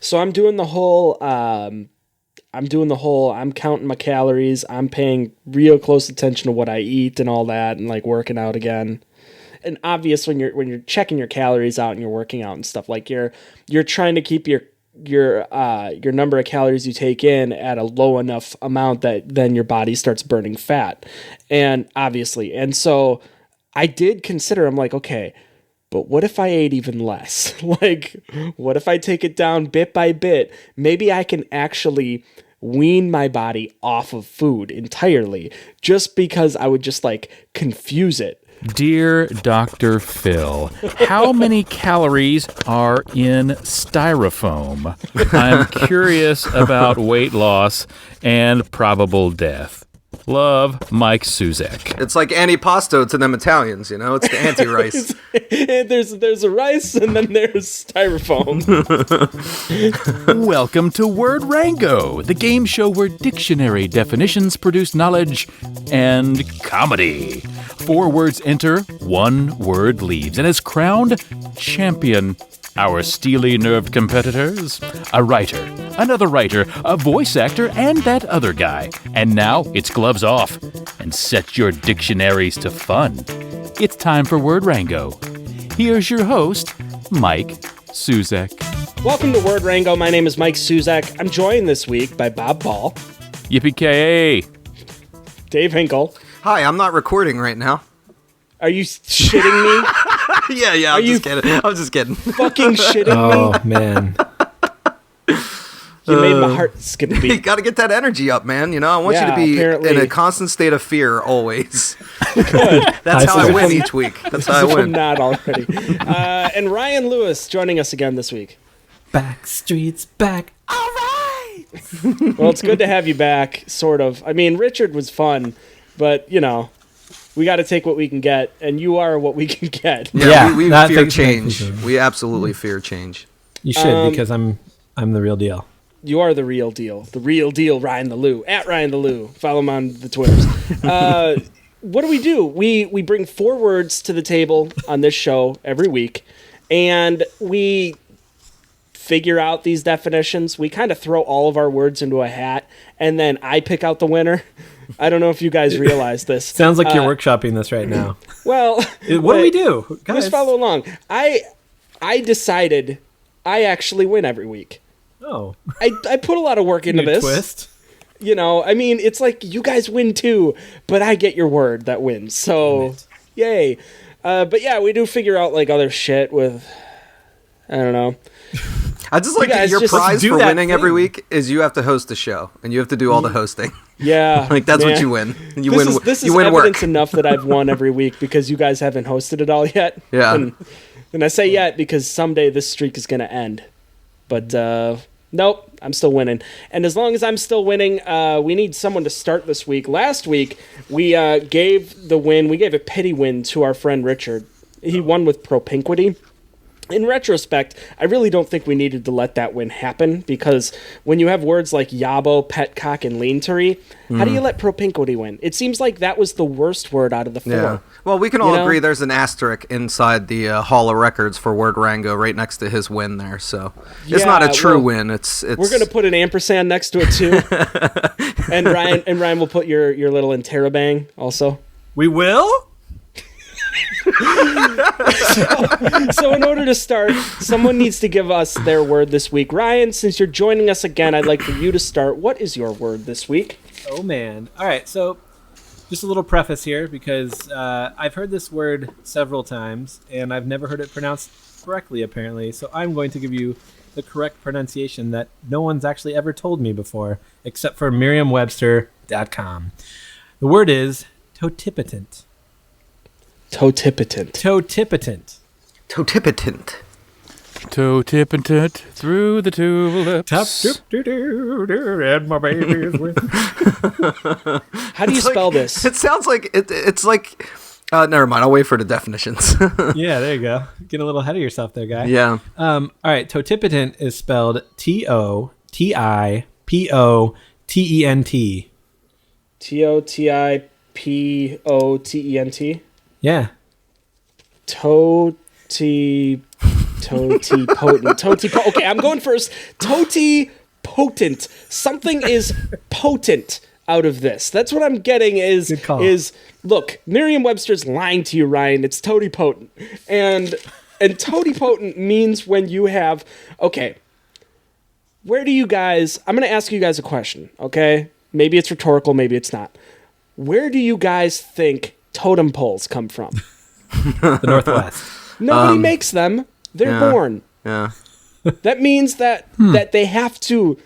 So I'm doing the whole. I'm counting my calories. I'm paying real close attention to what I eat and all that, and like working out again. And obvious when you're checking your calories out and you're working out and stuff, like you're trying to keep your number of calories you take in at a low enough amount that then your body starts burning fat. And obviously, and so I did consider, I'm like, okay, but what if I ate even less? Like, what if I take it down bit by bit? Maybe I can actually wean my body off of food entirely, just because I would just like confuse it. Dear Dr. Phil, how many calories are in styrofoam? I'm curious about weight loss and probable death. Love, Mike Suzek. It's like antipasto to them Italians, you know? It's the anti-rice. There's a rice and then there's styrofoam. Welcome to Word Rango, the game show where dictionary definitions produce knowledge and comedy. 4 words enter, 1 word leaves, and is crowned champion. Our steely-nerved competitors, a writer, another writer, a voice actor, and that other guy. And now it's gloves off, and set your dictionaries to fun. It's time for Word Rango. Here's your host, Mike Suzek. Welcome to Word Rango. My name is Mike Suzek. I'm joined this week by Bob Ball. Yippee-ki-yay! Dave Hinkle. Hi, I'm not recording right now. Are you shitting me? Yeah, I'm just kidding. Fucking shitting me? Oh, man. You made my heart skip a You beat. got to get that energy up, man. You know, I want you to be in a constant state of fear always. That's how I win each week. That's how I win. I'm not already. And Ryan Lewis joining us again this week. Backstreet's back. All right. Well, it's good to have you back, sort of. I mean, Richard was fun, but, you know, we got to take what we can get, and you are what we can get. Yeah, we fear change. We absolutely fear change. You should, because I'm the real deal. You are the real deal. The real deal, Ryan the Lou. At Ryan the Lou. Follow him on the Twitters. What do? We bring 4 words to the table on this show every week, and we figure out these definitions. We kind of throw all of our words into a hat, and then I pick out the winner. I don't know if you guys realize this. Sounds like you're workshopping this right now. Well, what do we do? Guys. Just follow along. I decided I actually win every week. Oh. I put a lot of work into this. Twist. You know, I mean, it's like you guys win too, but I get your word that wins. So, yay. But yeah, we do figure out like other shit with, I don't know. I just like that your prize for winning every week is you have to host the show and you have to do all the hosting. Yeah. Like that's what you win. This is evidence enough that I've won every week because you guys haven't hosted it all yet. Yeah. And I say yet because someday this streak is going to end. But nope, I'm still winning. And as long as I'm still winning, we need someone to start this week. Last week, we gave a pity win to our friend Richard. He won with propinquity. In retrospect, I really don't think we needed to let that win happen because when you have words like yabo, petcock, and lean-to-ree, how do you let propinquity win? It seems like that was the worst word out of the 4. Yeah. Well, we can all agree there's an asterisk inside the Hall of Records for Word Rango right next to his win there. So it's not a true win. It's we're going to put an ampersand next to it too. and Ryan will put your little interrobang also. We will? So in order to start, someone needs to give us their word this week. Ryan, since you're joining us again, I'd like for you to start. What is your word this week? Oh, man. All right, so just a little preface here because I've heard this word several times, and I've never heard it pronounced correctly, apparently. So I'm going to give you the correct pronunciation that no one's actually ever told me before, except for Merriam-Webster.com. The word is totipotent. Totipotent. Totipotent. Totipotent through the tulips. Top and my baby's with. How do you spell this? It sounds like it's like. Never mind. I'll wait for the definitions. Yeah, there you go. Get a little ahead of yourself there, guy. Yeah. All right. Totipotent is spelled Totipotent. Totipotent. Yeah. Toti. Totipotent. Okay, I'm going first. Totipotent. Something is potent out of this. That's what I'm getting is look, Merriam-Webster's lying to you, Ryan. It's totipotent. And totipotent means when you have, okay, where do you guys, I'm going to ask you guys a question, okay? Maybe it's rhetorical, maybe it's not. Where do you guys think totem poles come from? The Northwest. Nobody makes them. They're born. Yeah. That means that they have to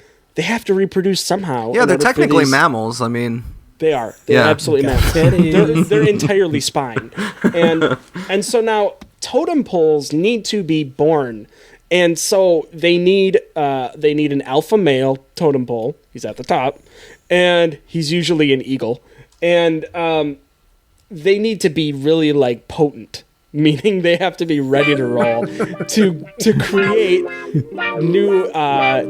reproduce somehow. Yeah, they're technically mammals. I mean, they are. They're absolutely mammals. They're entirely spine. And so now totem poles need to be born. And so they need an alpha male totem pole. He's at the top, and he's usually an eagle. And they need to be really like potent, meaning they have to be ready to roll to create new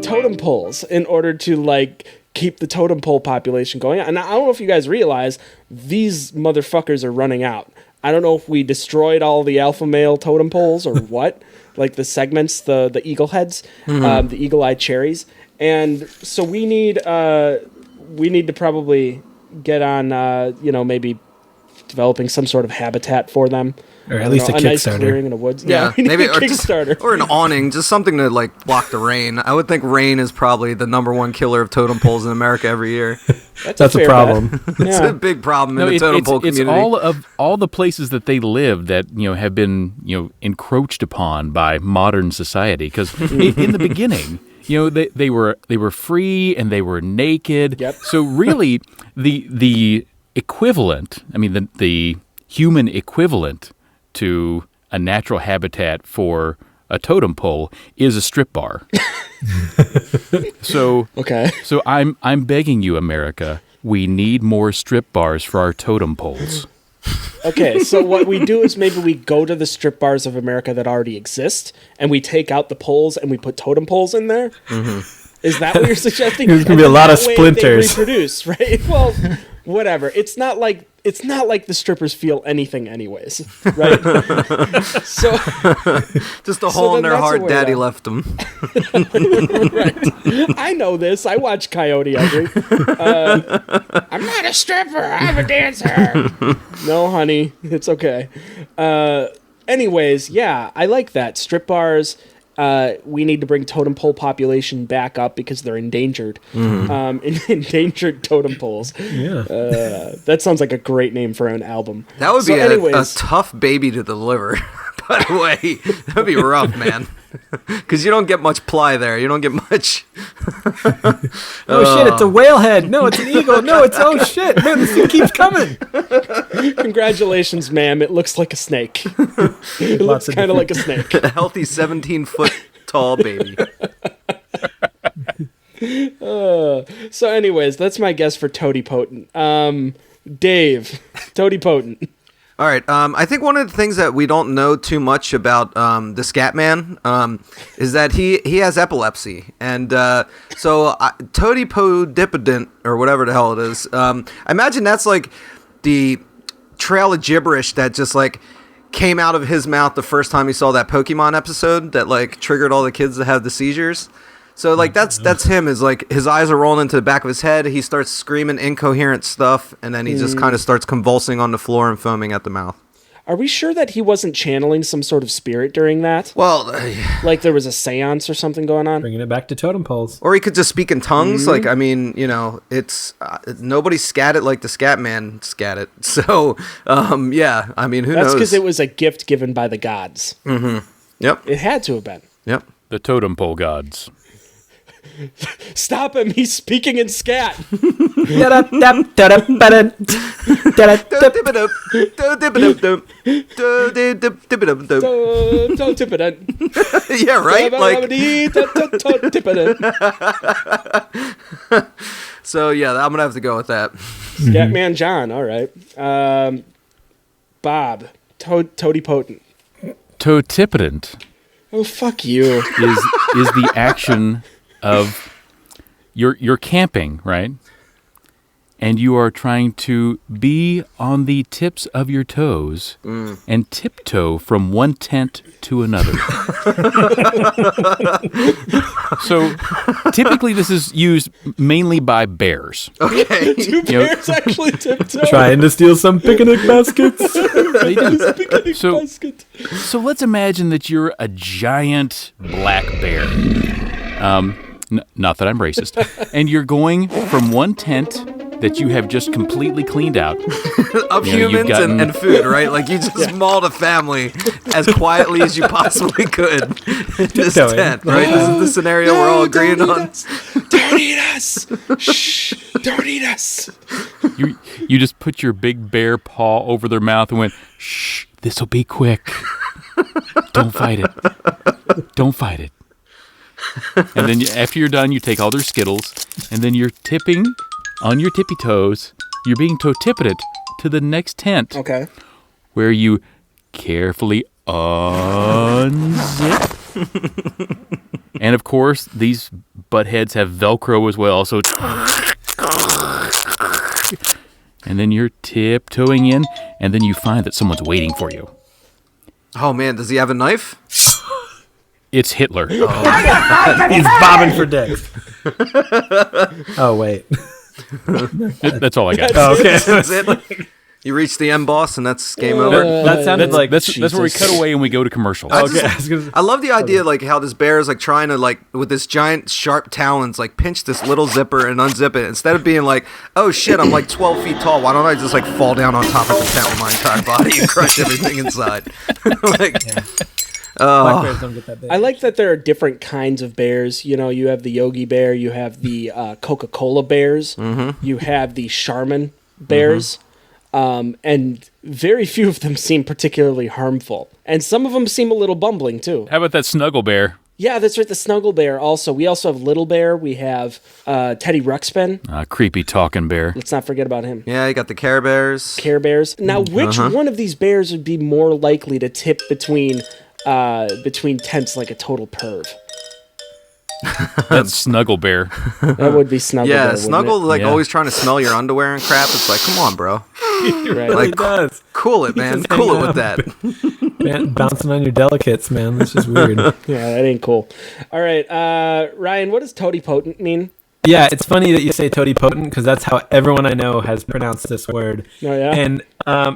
totem poles in order to like keep the totem pole population going. And I don't know if you guys realize these motherfuckers are running out. I don't know if we destroyed all the alpha male totem poles or what, like the segments, the eagle heads, the eagle-eyed cherries. And so we need to probably get on, maybe developing some sort of habitat for them. Or at least a nice Kickstarter. clearing in the woods. Yeah, we need maybe a Kickstarter. or an awning, just something to like block the rain. I would think rain is probably the number one killer of totem poles in America every year. That's a problem. It's a big problem in the totem pole community. It's all the places that they live that have been encroached upon by modern society. Because in the beginning, they were free and they were naked. Yep. So really, the equivalent, the human equivalent to a natural habitat for a totem pole is a strip bar. So I'm begging you, America, we need more strip bars for our totem poles. Okay, so what we do is maybe we go to the strip bars of America that already exist, and we take out the poles and we put totem poles in there. Is that what you're suggesting? There's gonna be a lot of splinters. They reproduce, right? Well, whatever. It's not like the strippers feel anything, anyways, right? So just a hole in their heart. Daddy left them. Right. I know this. I watch Coyote Ugly. I'm not a stripper. I'm a dancer. No, honey, it's okay. Anyways, yeah, I like that. Strip bars. We need to bring totem pole population back up because they're endangered. Endangered totem poles. Yeah. That sounds like a great name for an album. That would be a tough baby to deliver. By the way, that would be rough, man. Because you don't get much ply there. You don't get much. Oh shit! It's a whale head. No, it's an eagle. No, it's shit. Man, this thing keeps coming. Congratulations, ma'am. It looks like a snake. It looks kind of like a snake. A healthy 17-foot tall baby. So, anyways, that's my guess for totipotent. Dave, totipotent. All right. I think one of the things that we don't know too much about the Scatman is that he has epilepsy, and so totipodipident or whatever the hell it is. I imagine that's like the trail of gibberish that just like came out of his mouth the first time he saw that Pokemon episode that like triggered all the kids to have the seizures. So like that's him, is like his eyes are rolling into the back of his head. He starts screaming incoherent stuff, and then he just kind of starts convulsing on the floor and foaming at the mouth. Are we sure that he wasn't channeling some sort of spirit during that? Well, like there was a seance or something going on? Bringing it back to totem poles. Or he could just speak in tongues. Like, I mean, it's nobody scat it like the Scatman scat it. So, yeah, I mean, who knows? That's because it was a gift given by the gods. Yep. It had to have been. Yep. The totem pole gods. Stop him! He's speaking in scat. Yeah, right. So yeah, I'm gonna have to go with that. Scatman John. All right. Bob. Totipotent. Totipotent. Oh, fuck you. Is the action of you're camping, right? and you are trying to be on the tips of your toes and tiptoe from one tent to another. So typically this is used mainly by bears. Okay. Do bears actually tiptoe? Trying to steal some picnic baskets. They do. Picnic So- basket. So let's imagine that you're a giant black bear. Not that I'm racist. And you're going from one tent that you have just completely cleaned out. Of You know, you've humans gotten- and food, right? Like you just mauled a family as quietly as you possibly could in this Tiptoeing. tent, right? This is the scenario we're all agreeing on. Don't eat us! Shh! Don't eat us! You just put your big bear paw over their mouth and went, shh, this'll be quick. Don't fight it. Don't fight it. And then after you're done, you take all their Skittles, and then you're tipping on your tippy toes. You're being toe-tippeted to the next tent, Okay. where you carefully unzip. And of course, these butt heads have Velcro as well, so and then you're tiptoeing in, and then you find that someone's waiting for you. Oh man, does he have a knife? It's Hitler. He's bobbing for dicks. Oh, wait. That's all I got. Oh, okay. That's it. You reach the end boss, and that's game over. That sounded like... That's where we cut away and we go to commercials. I Okay. just- I was gonna- I love the idea, like how this bear is like trying to like with this giant sharp talons, like pinch this little zipper and unzip it. Instead of being like, "Oh shit, I'm like 12 feet tall. Why don't I just like fall down on top of the tent with my entire body and crush everything inside?" Like, Black bears don't get that big. I like that there are different kinds of bears. You know, you have the Yogi Bear, you have the Coca-Cola bears, you have the Charmin bears, and very few of them seem particularly harmful. And some of them seem a little bumbling, too. How about that snuggle bear? Yeah, that's right, the Snuggle Bear also. We also have Little Bear, we have Teddy Ruxpin. Creepy talking bear. Let's not forget about him. yeah, you got the Care Bears. Care Bears. Now, which one of these bears would be more likely to tip between tents like a total perv? That snuggle bear. That would be Snuggle Bear, Yeah, wouldn't Snuggle like Yeah. always trying to smell your underwear and crap. It's like, come on, bro, it? Right. Really like, does. cool it, man, just cool hang it with out. that. Man, bouncing on your delicates, man. That's just weird. Yeah, that ain't cool. All right, Ryan, what does totipotent mean? Yeah, it's funny that you say totipotent because that's how everyone I know has pronounced this word. Oh, yeah? And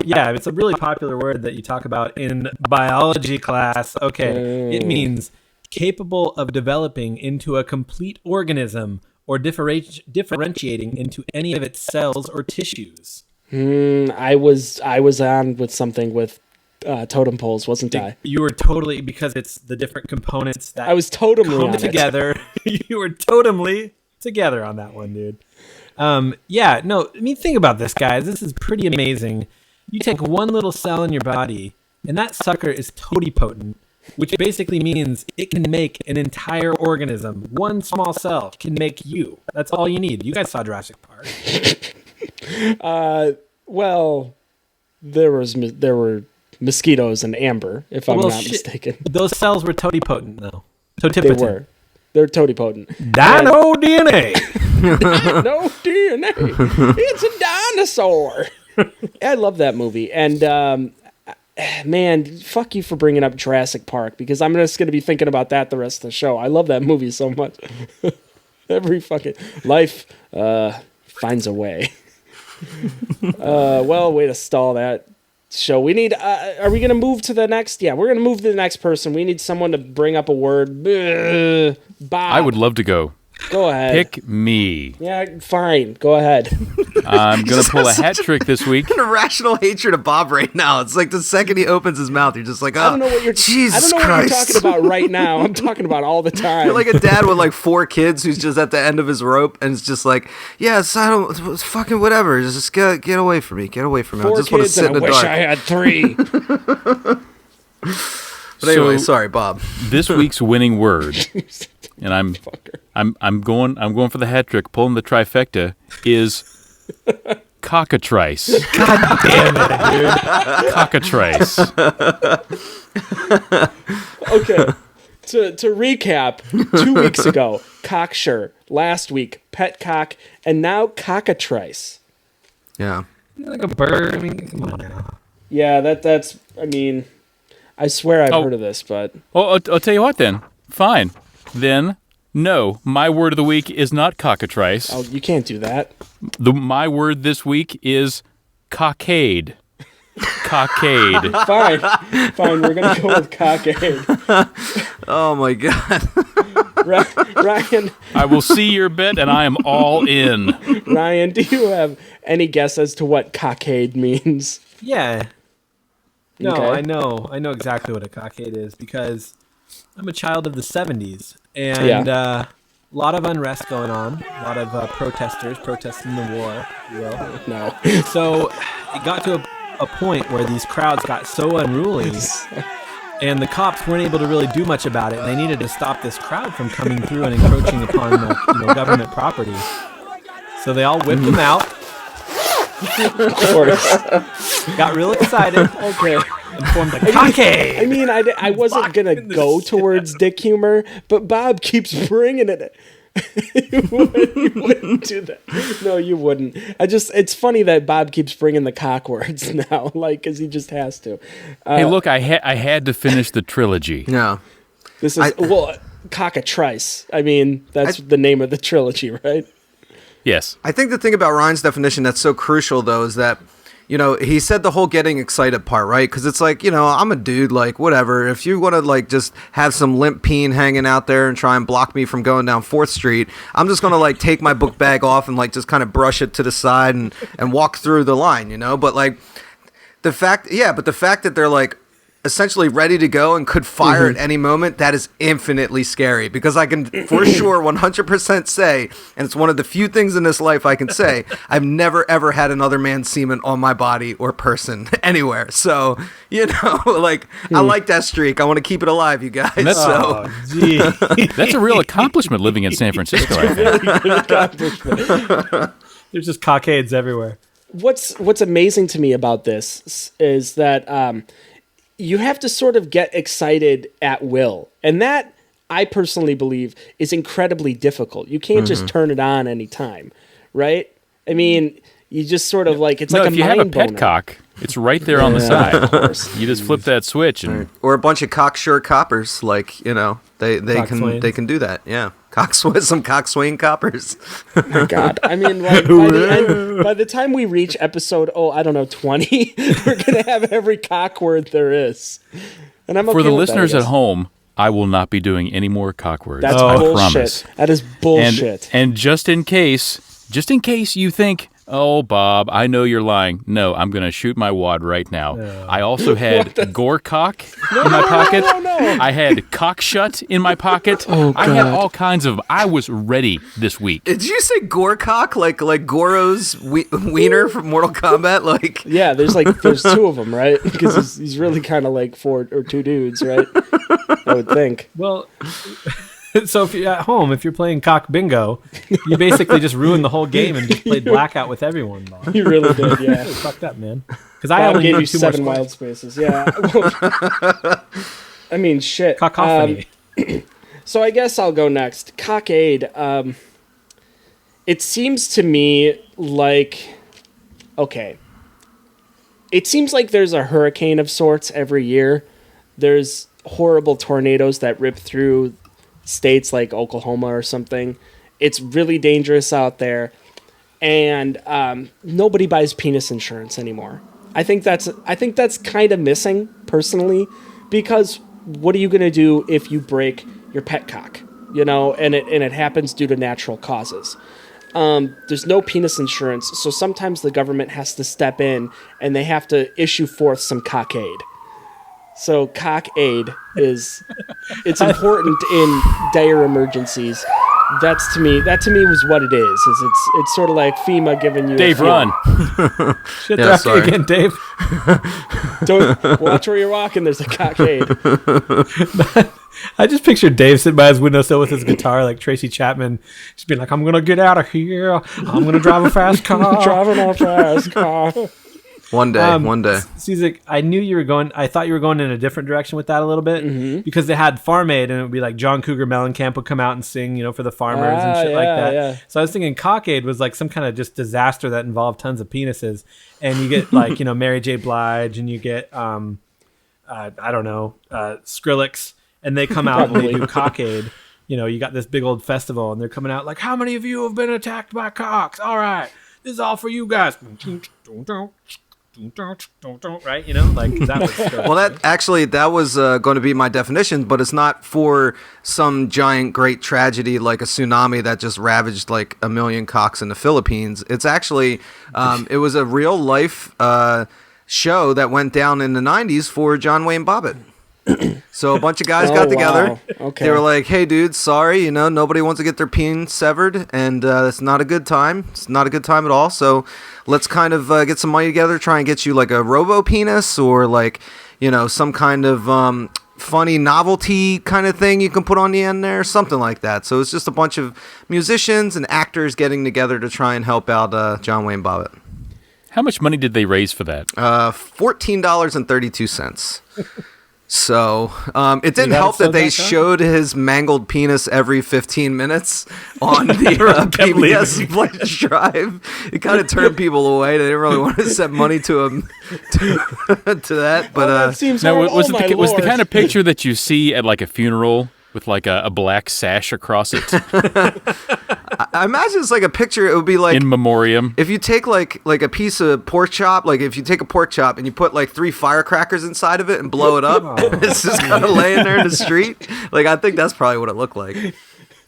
yeah, it's a really popular word that you talk about in biology class. Okay, it means capable of developing into a complete organism or differentiating into any of its cells or tissues. I was on with something with totem poles, wasn't I? You were totally, because it's the different components that I was totemly come on it. together. You were totemly together on that one, dude. Yeah, no, I mean, think about this, guys. This is pretty amazing. You take one little cell in your body, and that sucker is totipotent, which basically means it can make an entire organism. One small cell can make you. That's all you need. You guys saw Jurassic Park. Well, there were mosquitoes and amber, if I'm not mistaken. Those cells were totipotent, though. They Totipotent. were. They're totipotent. Dino DNA. No DNA. It's a dinosaur. I love that movie. And man, fuck you for bringing up Jurassic Park, because I'm just going to be thinking about that the rest of the show. I love that movie so much. Every fucking life finds a way. Well, way to stall that show. We need, are we going to move to the next? Yeah, we're going to move to the next person. We need someone to bring up a word. Bob. I would love to go. Go ahead. Pick me. Yeah, fine. Go ahead. I'm going to pull a hat trick this week. An irrational hatred of Bob right now. It's like the second he opens his mouth, you're just like, oh, I don't know what you're Jesus I don't know Christ. what you're talking about right now. I'm talking about all the time. You're like a dad with like 4 kids who's just at the end of his rope, and it's just like, yes, I don't, it's fucking whatever. Just get away from me. Get away from me. I 4 just want to kids sit and in I the wish dark. I had 3. But anyway, So- sorry, Bob. This week's winning word, and I'm going for the hat trick, pulling the trifecta, is cockatrice. God damn it, dude. Cockatrice. Okay. To recap, 2 weeks ago, cocksure. Last week, petcock, and now cockatrice. Yeah. Like a bird. I mean, come on now. Yeah, that's. I mean, I swear I've heard of this, but Well, I'll tell you what then. Fine. Then, no, my word of the week is not cockatrice. oh, you can't do that. My word this week is cockade. Cockade. Fine. We're gonna go with cockade. Oh my God. Ryan, I will see your bet, and I am all in. Ryan, do you have any guess as to what cockade means? Yeah. No, Okay. I know exactly what a cockade is because I'm a child of the 70s, and a lot of unrest going on, a lot of protesters protesting the war, if you will. No. So it got to a point where these crowds got so unruly, and the cops weren't able to really do much about it. And they needed to stop this crowd from coming through and encroaching upon government property. So they all whipped them out, Of course. got real excited, Okay. and formed a cockade. I mean, I wasn't gonna go towards dick humor, but Bob keeps bringing it. You wouldn't do that. No, you wouldn't. It's funny that Bob keeps bringing the cock words now, like, because he just has to. Hey, look, I had to finish the trilogy. Yeah. This is cockatrice. I mean, that's the name of the trilogy, right? Yes. I think the thing about Ryan's definition that's so crucial, though, is that, he said the whole getting excited part, right? Because it's like, I'm a dude, like, whatever. If you want to, like, just have some limp peen hanging out there and try and block me from going down 4th Street, I'm just going to, like, take my book bag off and, like, just kind of brush it to the side and walk through the line, But, like, the fact that they're, like, essentially ready to go and could fire at any moment, that is infinitely scary, because I can for sure 100% say, and it's one of the few things in this life I can say, I've never ever had another man's semen on my body or person anywhere. So, like, I like that streak. I want to keep it alive, you guys. That's, that's a real accomplishment living in San Francisco, I think. There's just cockades everywhere. What's amazing to me about this is that you have to sort of get excited at will. And that, I personally believe, is incredibly difficult. You can't just turn it on anytime, right? I mean, you just sort of like, it's like a mind boner. If you have a pet cock, it's right there on the side. Of course. You just flip that switch. And Or a bunch of cocksure coppers, like, they Coxswains. can do that. Yeah. Some cockswain coppers. Oh my God. I mean, like, by the time we reach episode, 20, we're going to have every cock word there is. And I'm okay for the with that, listeners I at guess. home, I will not be doing any more cock words. That's I bullshit. promise. That is bullshit. And just in case you think, oh, Bob, I know you're lying. No, I'm going to shoot my wad right now. I also had gore cock in my pocket. No. I had cock shut in my pocket. Oh, I had God. all kinds of. I was ready this week. Did you say Gorecock, like Goro's wiener from Mortal Kombat? Like, Yeah, there's two of them, right? Because he's really kind of like 4 or 2 dudes, right? I would think. Well, so if you're at home, if you're playing cock bingo, you basically just ruined the whole game and just played blackout with everyone. Bob. You really did, yeah. It's fucked up, man. Because I Bob only gave need you 2 more 7 squares. wild spaces. Yeah. I mean, shit. Cacophony. So I guess I'll go next. Cockade. It seems to me like... Okay. It seems like there's a hurricane of sorts every year. There's horrible tornadoes that rip through states like Oklahoma or something. It's really dangerous out there. And nobody buys penis insurance anymore. I think that's kind of missing, personally, because what are you going to do if you break your pet cock? And it happens due to natural causes. There's no penis insurance, so sometimes the government has to step in and they have to issue forth some cockade. So cockade it's important in dire emergencies. That to me was what it is. It's sort of like FEMA giving you Dave, a run. Shit, Yeah, they're after you sorry. again, Dave. Don't watch where you're walking. There's a cockade. I just pictured Dave sitting by his windowsill with his guitar, like Tracy Chapman, just being like, "I'm gonna get out of here. I'm gonna drive a fast car." Driving a fast car. One day. Cizik, I thought you were going in a different direction with that a little bit because they had Farm Aid and it would be like John Cougar Mellencamp would come out and sing, for the farmers and shit like that. Yeah. So I was thinking Cock Aid was like some kind of just disaster that involved tons of penises. And you get like, Mary J. Blige and you get, Skrillex, and they come out and they do Cock Aid. You got this big old festival and they're coming out like, how many of you have been attacked by cocks? All right, this is all for you guys. Right? Like that was well, that was going to be my definition, but it's not for some giant great tragedy like a tsunami that just ravaged like a million cocks in the Philippines. It's actually it was a real life show that went down in the 90s for John Wayne Bobbitt. So a bunch of guys got together. Wow. Okay. They were like, hey dude, sorry, nobody wants to get their peen severed, and it's not a good time. It's not a good time at all. So let's kind of get some money together, try and get you like a robo penis or like, some kind of funny novelty kind of thing you can put on the end there, something like that. So it's just a bunch of musicians and actors getting together to try and help out John Wayne Bobbitt. How much money did they raise for that? $14.32. So it didn't help that they showed his mangled penis every 15 minutes on the PBS Flash Drive. It kind of turned people away. They didn't really want to send money to him to that. But that seems now, horrible. was the kind of picture that you see at like a funeral with like a black sash across it? I imagine it's like a picture. It would be like in memoriam. If you take like a piece of pork chop, like if you take a pork chop and you put like 3 firecrackers inside of it and blow it up, and it's just kind of laying there in the street. Like I think that's probably what it looked like.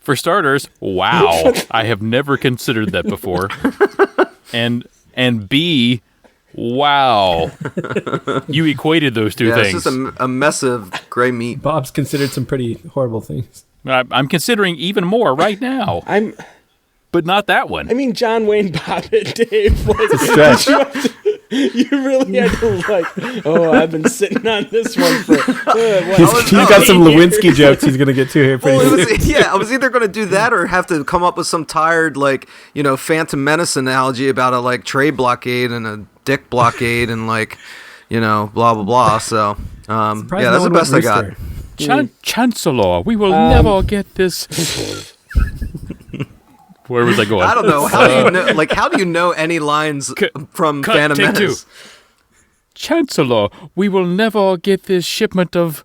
For starters, wow, I have never considered that before. And B, wow, you equated those two things. It's just a mess of gray meat. Bob's considered some pretty horrible things. I'm considering even more right now. But not that one. I mean, John Wayne Bobbitt, Dave. Like, it's a stretch. You really had to I've been sitting on this one for. He's got some Lewinsky jokes he's gonna get to here pretty soon. I was either gonna do that or have to come up with some tired Phantom Menace analogy about a like trade blockade and a dick blockade and like blah blah blah. So that's the best I got. Chancellor, we will never get this. Where was I going? I don't know. How do you know any lines from Phantom Menace? Chancellor, we will never get this shipment of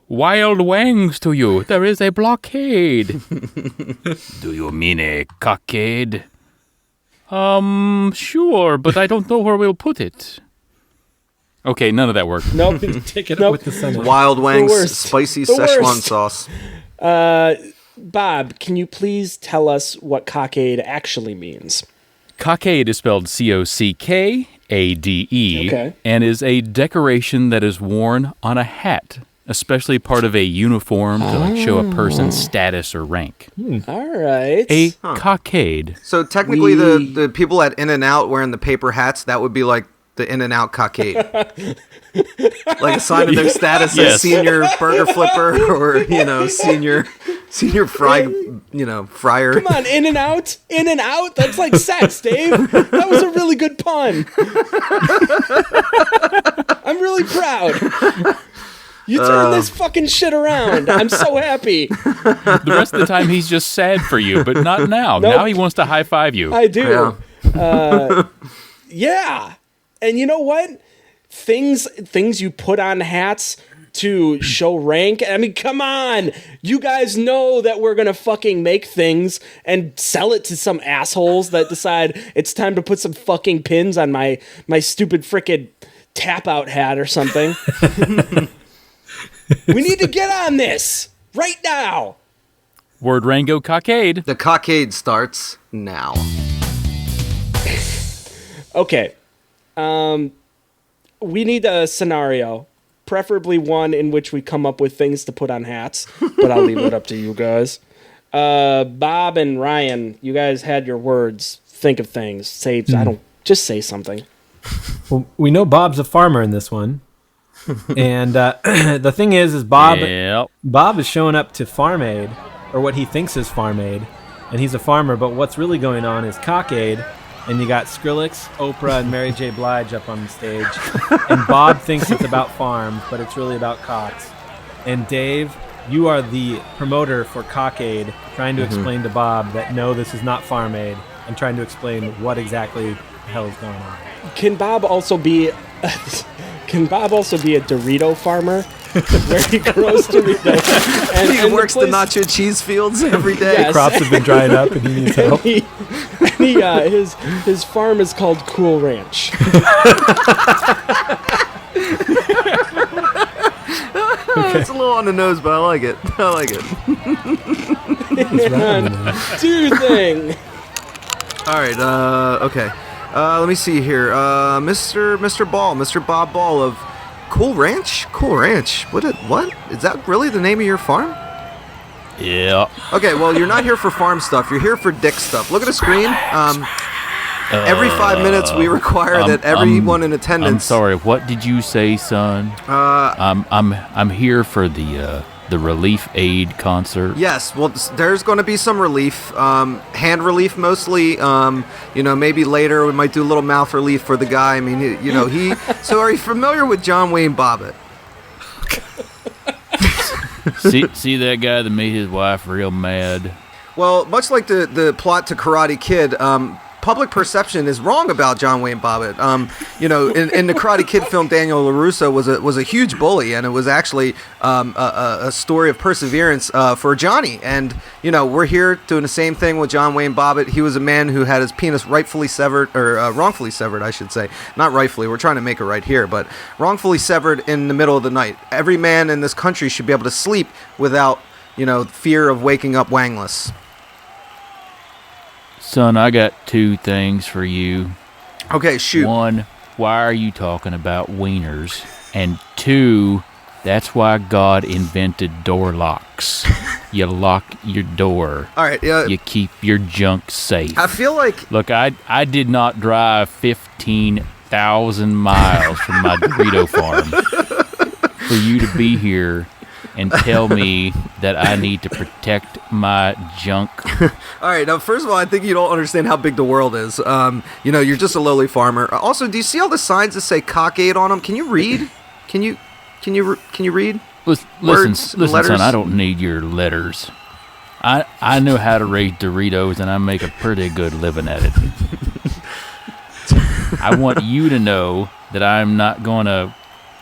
wild wangs to you. There is a blockade. Do you mean a cockade? Sure, but I don't know where we'll put it. Okay, none of that worked. Nope. Take it up with the Senate. Wild Wang's spicy Szechuan sauce. Bob, can you please tell us what cockade actually means? Cockade is spelled Cockade, and is a decoration that is worn on a hat, especially part of a uniform to show a person's status or rank. All right. A cockade. So technically the people at In-N-Out wearing the paper hats, that would be like the In-N-Out cockade. Like a sign of their status as senior burger flipper or, senior fryer. Come on, In-N-Out? In-N-Out? That's like sex, Dave. That was a really good pun. I'm really proud. You turned this fucking shit around. I'm so happy. The rest of the time, he's just sad for you, but not now. Nope. Now he wants to high-five you. I do. Yeah. And you know what? Things you put on hats to show rank. I mean, come on. You guys know that we're going to fucking make things and sell it to some assholes that decide it's time to put some fucking pins on my stupid frickin' tap-out hat or something. We need to get on this right now. Word Rango cockade. The cockade starts now. Okay. We need a scenario, preferably one in which we come up with things to put on hats, but I'll leave it up to you guys. Bob and Ryan, you guys had your words. Think of things. Just say something. Well, we know Bob's a farmer in this one. And the thing is Bob is showing up to Farm Aid, or what he thinks is Farm Aid, and he's a farmer, but what's really going on is Cockade, And you got Skrillex, Oprah, and Mary J. Blige up on the stage. And Bob thinks it's about farms, but it's really about cocks. And Dave, you are the promoter for Cock-Aid, trying to explain to Bob that no, this is not Farm Aid, and trying to explain what exactly the hell is going on. Can Bob also be a Dorito farmer where he grows Doritos? And He works the nacho cheese fields every day. Yes. Crops have been drying up and he needs help. His farm is called Cool Ranch. It's a little on the nose, but I like it. And do thing. All right. Okay. Let me see here. Mr. Bob Ball of Cool Ranch. What is that? Really the name of your farm? Yeah. Okay. Well, you're not here for farm stuff. You're here for dick stuff. Look at the screen. Every 5 minutes, we require that everyone in attendance. I'm sorry. What did you say, son? I'm here for the Relief Aid concert. Yes, well, there's going to be some relief, hand relief mostly. Maybe later we might do a little mouth relief for the guy. I mean, he. So, are you familiar with John Wayne Bobbitt? see that guy that made his wife real mad? Well, much like the plot to Karate Kid, public perception is wrong about John Wayne Bobbitt. In the Karate Kid film, Daniel LaRusso was a huge bully, and it was actually a story of perseverance for Johnny. And we're here doing the same thing with John Wayne Bobbitt. He was a man who had his penis wrongfully severed, I should say. Not rightfully. We're trying to make it right here, but wrongfully severed in the middle of the night. Every man in this country should be able to sleep without fear of waking up wangless. Son, I got two things for you. Okay, shoot. One, why are you talking about wieners? And two, that's why God invented door locks. You lock your door. All right. You keep your junk safe. I feel like... Look, I did not drive 15,000 miles from my Dorito farm for you to be here and tell me that I need to protect my junk. All right, now first of all, I think you don't understand how big the world is. You're just a lowly farmer. Also, do you see all the signs that say Cock-Aid on them? Can you read? Can you read? Listen, son, I don't need your letters. I know how to raise Doritos, and I make a pretty good living at it. I want you to know that I'm not going to...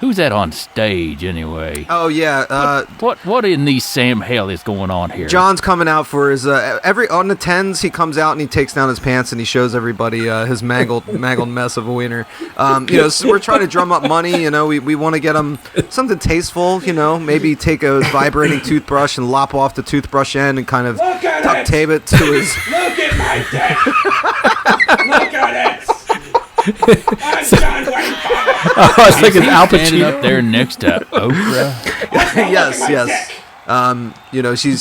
Who's that on stage, anyway? Oh, yeah. What in the Sam hell is going on here? John's coming out for his... on the 10s, he comes out and he takes down his pants and he shows everybody his mangled mess of a wiener. So we're trying to drum up money. We want to get him something tasteful, maybe take a vibrating toothbrush and lop off the toothbrush end and kind of duct tape it to his... Look at my dick! Look at it! I'm John Wayne Bobbitt. I was thinking Al Standing Pacino up there next to Oprah. yes.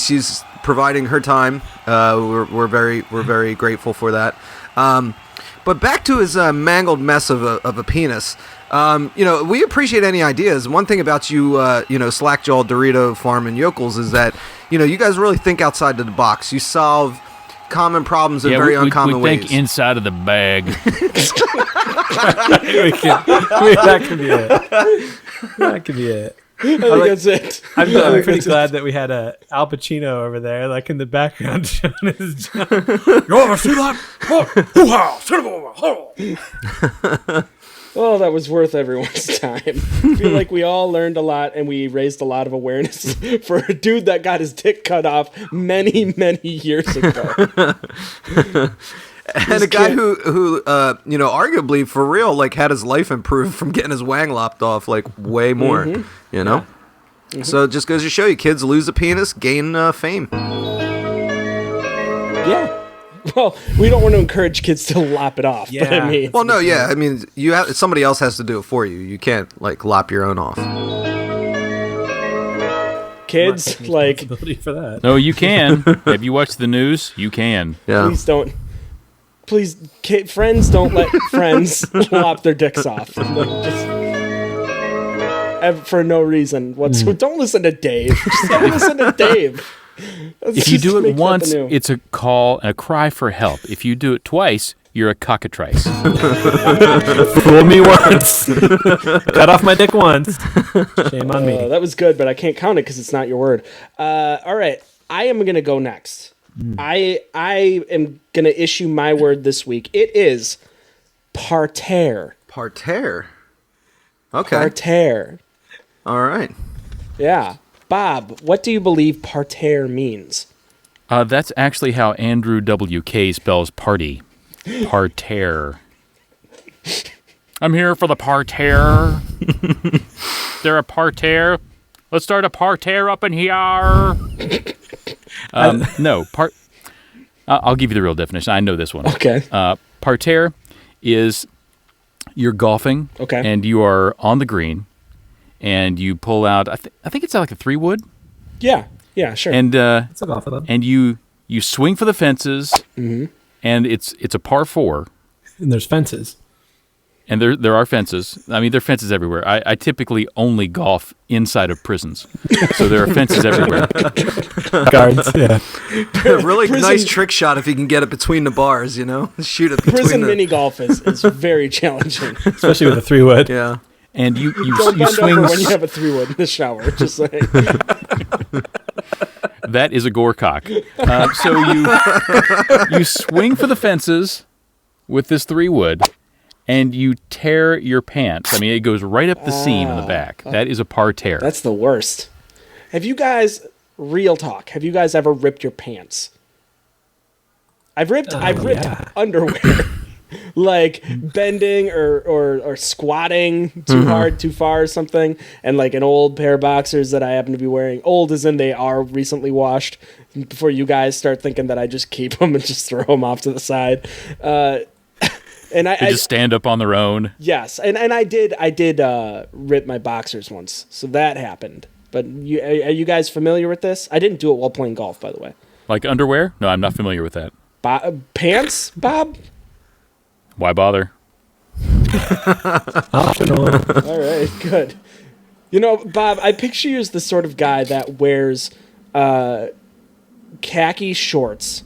She's providing her time. We're very grateful for that. But back to his mangled mess of a penis. We appreciate any ideas. One thing about you, slack-jawed Dorito farm and yokels is that you guys really think outside of the box. You solve common problems in very uncommon ways. We think inside of the bag. That could be it. That could be it. I think that's it. I'm pretty glad that we had Al Pacino over there, like in the background, showing his junk. You want to see that? Well, that was worth everyone's time. I feel like we all learned a lot and we raised a lot of awareness for a dude that got his dick cut off many, many years ago. And a guy who arguably for real, like had his life improved from getting his wang lopped off, like way more, Mm-hmm. So it just goes to show you, kids lose a penis, gain fame. Yeah. Well, we don't want to encourage kids to lop it off. Yeah. But I mean, Well, no, yeah. I mean, somebody else has to do it for you. You can't like lop your own off. kids, like, Responsibility for that. No, you can. Have you watched the news? You can. Yeah. please don't. Please, friends don't let friends lop their dicks off. For no reason whatsoever. Don't listen to Dave. Just don't listen to Dave. If you do it once, it's a call, a cry for help. If you do it twice, you're a cockatrice. Fool me once. Cut off my dick once. Shame on me. That was good, but I can't count it because it's not your word. All right. I am going to go next. I am going to issue my word this week. It is parterre. Parterre. Okay. Parterre. All right. Yeah. Bob, what do you believe parterre means? That's actually how Andrew WK spells party. Parterre. I'm here for the parterre. There a parterre? Let's start a parterre up in here. No, I'll give you the real definition. I know this one. Okay. Parterre is you're golfing, okay, and you are on the green, and you pull out. I think it's like a 3-wood. Yeah. Yeah. Sure. And It's a golf club. and you swing for the fences, mm-hmm. and it's a par 4. And there's fences. And there are fences. I mean, there are fences everywhere. I typically only golf inside of prisons, so there are fences everywhere. Guards. Yeah. Really nice trick shot if you can get it between the bars, you know? Shoot it between Prison the... mini golf is very challenging. Especially with a 3-wood. Yeah. And you Don't bend swing. over when you have a 3-wood in the shower. Just like That is a gore cock. So you swing for the fences with this 3-wood, and you tear your pants. I mean, it goes right up the seam in the back. That is a parterre. that's the worst. Have you guys, real talk? Have you guys ever ripped your pants? I've ripped yeah. underwear. Like bending or squatting too hard, too far or something, and like an old pair of boxers that I happen to be wearing. Old as in they are recently washed. Before you guys start thinking that I just keep them and just throw them off to the side. And They just stand up on their own. yes, and I did rip my boxers once, so that happened. But are you guys familiar with this? I didn't do it while playing golf, by the way. Like underwear? No, I'm not familiar with that. Pants, Bob? Why bother? Optional. All right, good. You know, Bob, I picture you as the sort of guy that wears khaki shorts,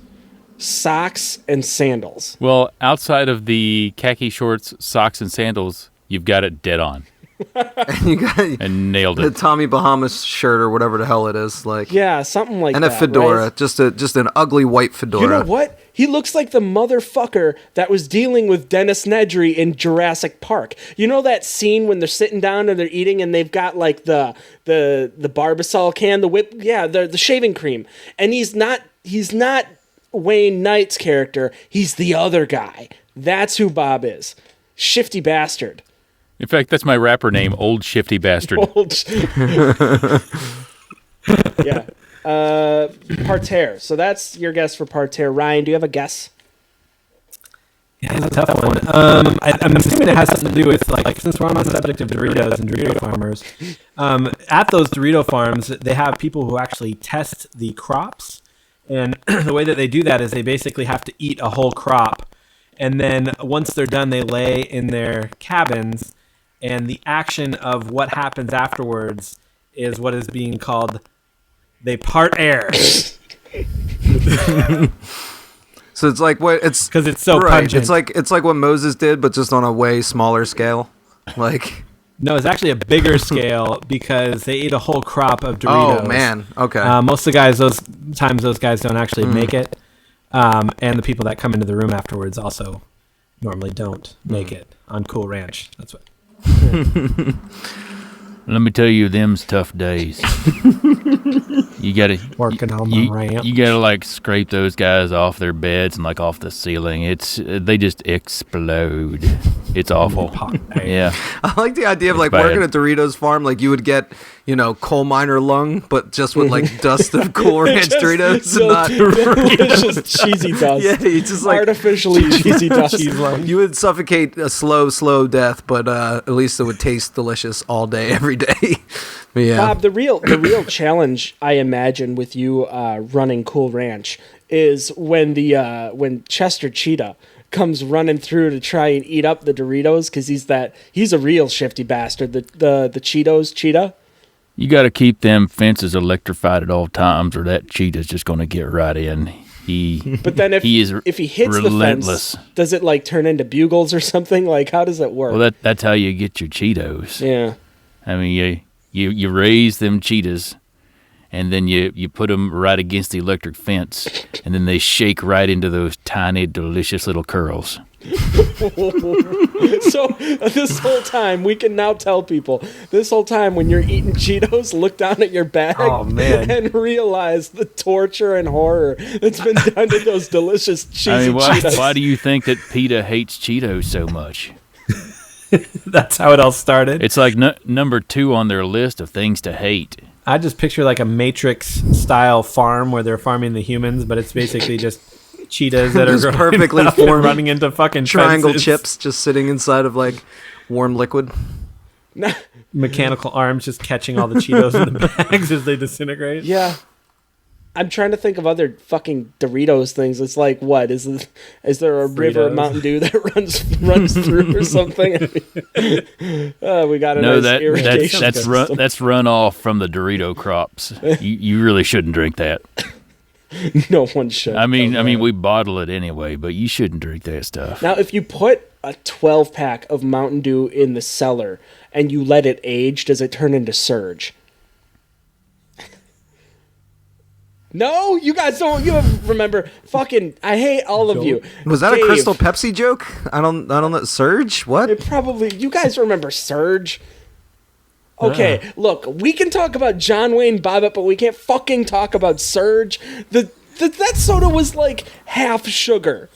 socks, and sandals. Well, outside of the khaki shorts, socks, and sandals, you've got it dead on. And you got And nailed the it. Tommy Bahamas shirt or whatever the hell it is, like, Yeah, something like and that. a fedora, right? just an ugly white fedora. You know what? He looks like the motherfucker that was dealing with Dennis Nedry in Jurassic Park. You know that scene when they're sitting down and they're eating and they've got like the Barbasol can, the whip, yeah, the shaving cream, and he's not Wayne Knight's character. He's the other guy. That's who Bob is. Shifty bastard. In fact, that's my rapper name, Old Shifty Bastard. Yeah. Parterre. So that's your guess for parterre. Ryan, do you have a guess? Yeah, it's a tough one. I'm assuming it has something to do with, like, since we're on the subject of Doritos and Dorito farmers, at those Dorito farms, they have people who actually test the crops. And the way that they do that is they basically have to eat a whole crop. And then once they're done, they lay in their cabins. And the action of what happens afterwards is what is being called, they part air. So it's like what it's because it's so right. pungent. It's like what Moses did, but just on a way smaller scale. Like, no, it's actually a bigger scale because they eat a whole crop of Doritos. oh man, okay. Most of the guys, those guys don't actually make it, and the people that come into the room afterwards also normally don't make it on Cool Ranch. That's what. Let me tell you, them's tough days. You gotta Working on the ramp. You gotta like scrape those guys off their beds and like off the ceiling. They just explode. It's awful. Yeah. I like the idea of It's like bad. working at Doritos farm. Like you would get, coal miner lung, but just with like dust of Cool Ranch Doritos. So And not, delicious cheesy dust. yeah, you just like Artificially cheesy dust. you would suffocate a slow death, but at least it would taste delicious all day, every day. But yeah. Bob, the real challenge I imagine with you running Cool Ranch is when when Chester Cheetah comes running through to try and eat up the Doritos because he's a real shifty bastard. The Cheetos cheetah. You got to keep them fences electrified at all times, or that cheetah's just going to get right in. But then if he is if he hits relentless. the fence, does it like turn into bugles or something? Like, how does it work? Well, that's how you get your Cheetos. Yeah. I mean, you raise them Cheetahs, and then you put them right against the electric fence, and then they shake right into those tiny, delicious little curls. So this whole time, we can now tell people, this whole time when you're eating Cheetos, look down at your bag and realize the torture and horror that's been done to those delicious cheesy Cheetos. Why do you think that PETA hates Cheetos so much? That's how it all started. It's like number 2 on their list of things to hate. I just picture like a Matrix-style farm where they're farming the humans, but it's basically just cheetahs that are perfectly formed, running into fucking triangle fences. chips just sitting inside of like warm liquid. Mechanical arms just catching all the Cheetos in the bags as they disintegrate. Yeah. I'm trying to think of other fucking Doritos things. It's like, what is there a river of Mountain Dew that runs through or something? We got a nice irrigation system. That's runoff from the Dorito crops. You really shouldn't drink that. No one should. I mean, we bottle it anyway, but you shouldn't drink that stuff. Now, if you put a 12-pack of Mountain Dew in the cellar and you let it age, does it turn into Surge? No, you guys don't. You remember? Fucking, I hate all of you. Was that a Crystal Pepsi joke? I don't know. Surge? What? It probably. You guys remember Surge? Okay, look, we can talk about John Wayne Bobbitt, but we can't fucking talk about Surge. That soda was like half sugar.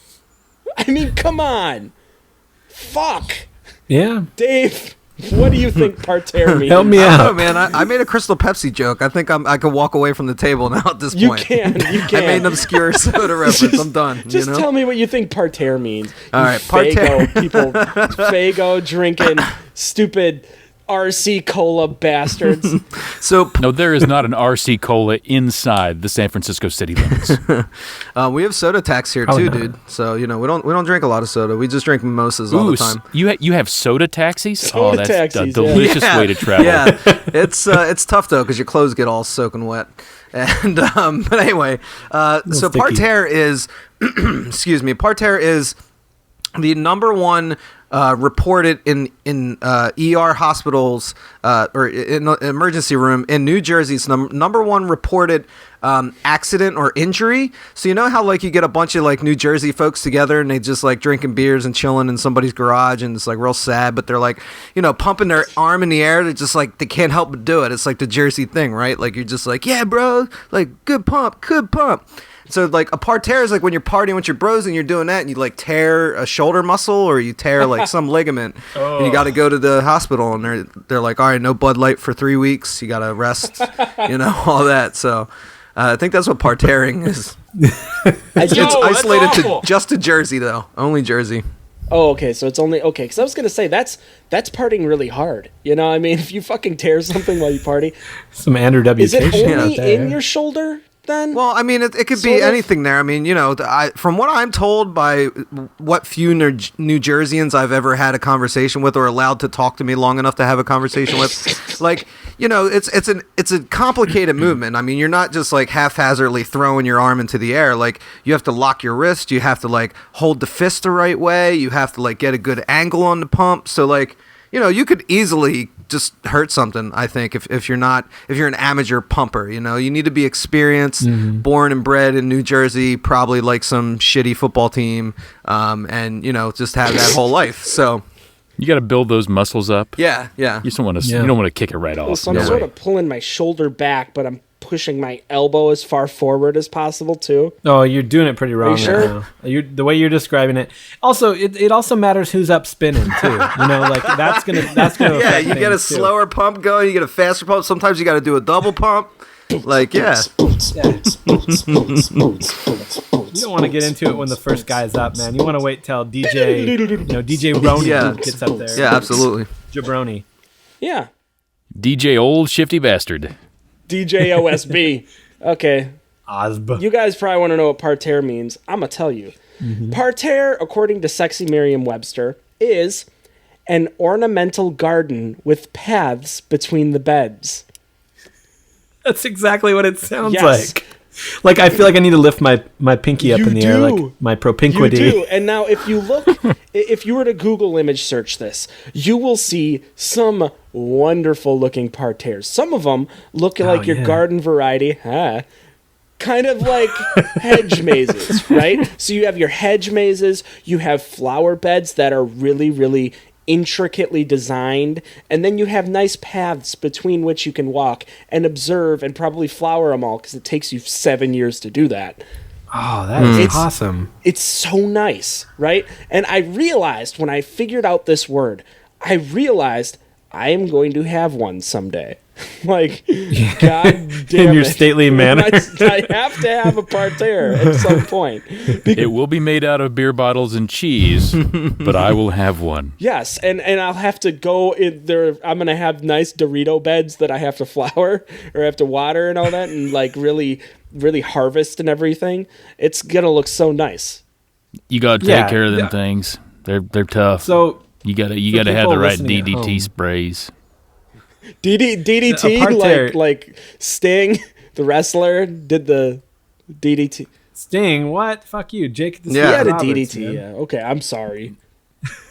I mean, come on. Fuck. Yeah. Dave, what do you think parterre means? Help me out. Oh man, I made a Crystal Pepsi joke. I think I can walk away from the table now at this point. You can. I made an obscure soda reference. I'm done. Just tell me what you think parterre means. All right, parterre. People, Fago drinking stupid RC Cola bastards. So no, there is not an RC Cola inside the San Francisco city limits. We have soda tax here too, dude. So we don't drink a lot of soda. We just drink mimosas all the time. You have soda taxis? Soda that's taxis, a delicious way to travel. Yeah, it's tough though because your clothes get all soaking wet. And but anyway, so parterre is excuse me, parterre is the number one reported in ER hospitals or in the emergency room in New Jersey's number one reported accident or injury. So you know how like you get a bunch of like New Jersey folks together and they just like drinking beers and chilling in somebody's garage and it's like real sad, but they're like pumping their arm in the air. They're just like they can't help but do it. It's like the Jersey thing, right? Like you're just like, yeah, bro, like good pump. So like a parterre is like when you're partying with your bros and you're doing that and you like tear a shoulder muscle or you tear like some ligament and you got to go to the hospital and they're like, all right, no Bud Light for 3 weeks. You got to rest, all that. So I think that's what parterring is. It's isolated just to Jersey though, only Jersey. Oh, okay. So it's only okay. Because I was gonna say that's partying really hard. I mean, if you fucking tear something while you party, some Andrew WK. Is it only in your shoulder? Then? Well, I mean, it could be anything there. I mean, from what I'm told by what few New Jerseyans I've ever had a conversation with or allowed to talk to me long enough to have a conversation with, like, it's a complicated movement. I mean, you're not just like haphazardly throwing your arm into the air. Like, you have to lock your wrist. You have to like hold the fist the right way. You have to like get a good angle on the pump. So like, you could easily just hurt something, I think, if you're an amateur pumper, you need to be experienced, born and bred in New Jersey, probably like some shitty football team, and just have that whole life. So you got to build those muscles up. Yeah. You don't want to kick it right off. So I'm sort of pulling my shoulder back, but I'm pushing my elbow as far forward as possible too. Oh, you're doing it pretty wrong. Are you sure? The way you're describing it. Also, it also matters who's up spinning too. Like that's gonna yeah, you get a slower pump going, you get a faster pump. Sometimes you got to do a double pump. Like yeah. You don't want to get into it when the first guy's up, man. You want to wait till DJ Roni gets up there. Yeah, absolutely. Jabroni. Yeah. DJ Old Shifty Bastard. DJ OSB. Okay. Osb. You guys probably want to know what parterre means. I'm going to tell you. Parterre, according to Sexy Merriam-Webster, is an ornamental garden with paths between the beds. That's exactly what it sounds like. Like, I feel like I need to lift my pinky up You in the air, do. like my You propinquity. do. And now if you look, if you were to Google image search this, you will see some wonderful looking parterres. Some of them look like your yeah. garden variety, kind of like hedge mazes, right? So you have your hedge mazes, you have flower beds that are really, really intricately designed, and then you have nice paths between which you can walk and observe and probably flower them all, because it takes you 7 years to do that. Oh, that is It's- awesome. It's so nice, right? And I realized when I figured out this word, I realized I am going to have one someday. Like, God damn In your it. stately manner. I have to have a parterre at some point. It will be made out of beer bottles and cheese, but I will have one. Yes, and I'll have to go in there. I'm going to have nice Dorito beds that I have to flower or have to water and all that, and like really, really harvest and everything. It's going to look so nice. You got to take care of them things. They're tough. So you got to have people the right listening at DDT home. sprays. DDT, A parterre. like Sting, the wrestler, did the DDT. Sting, what? Fuck you, Jake. This Yeah. He is had a Roberts, DDT, man. yeah. Okay, I'm sorry.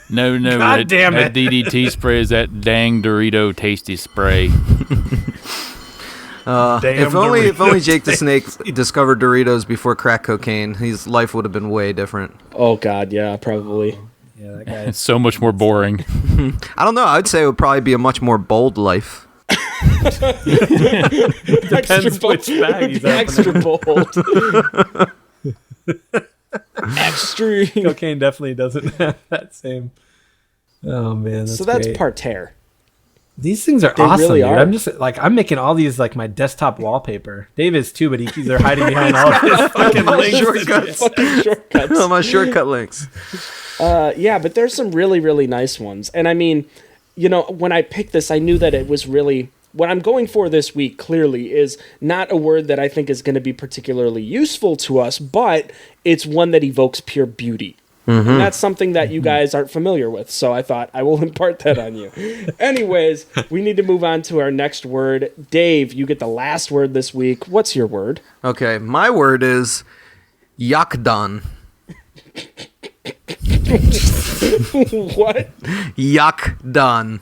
No, God damn that it. DDT spray is that dang Dorito tasty spray. If only Jake the Snake discovered Doritos before crack cocaine, his life would have been way different. Oh, God, yeah, probably. Yeah, that guy. It's so much more boring. I don't know. I'd say it would probably be a much more bold life. Depends which bag he's extra bold. Extreme. Cocaine definitely doesn't have that same. Oh man, So that's great. parterre. These things are They awesome, really dude. are. I'm just like I'm making all these like my desktop wallpaper. Dave is too, but they're hiding behind all of his fucking links. Shortcuts. Fucking shortcuts. All my shortcut links. Yeah, but there's some really, really nice ones. And I mean, you know, when I picked this, I knew that it was really... What I'm going for this week, clearly, is not a word that I think is going to be particularly useful to us, but it's one that evokes pure beauty. And that's something that you guys aren't familiar with, so I thought I will impart that on you. Anyways, we need to move on to our next word. Dave, you get the last word this week. What's your word? Okay, my word is yakdan. What? Yakdan.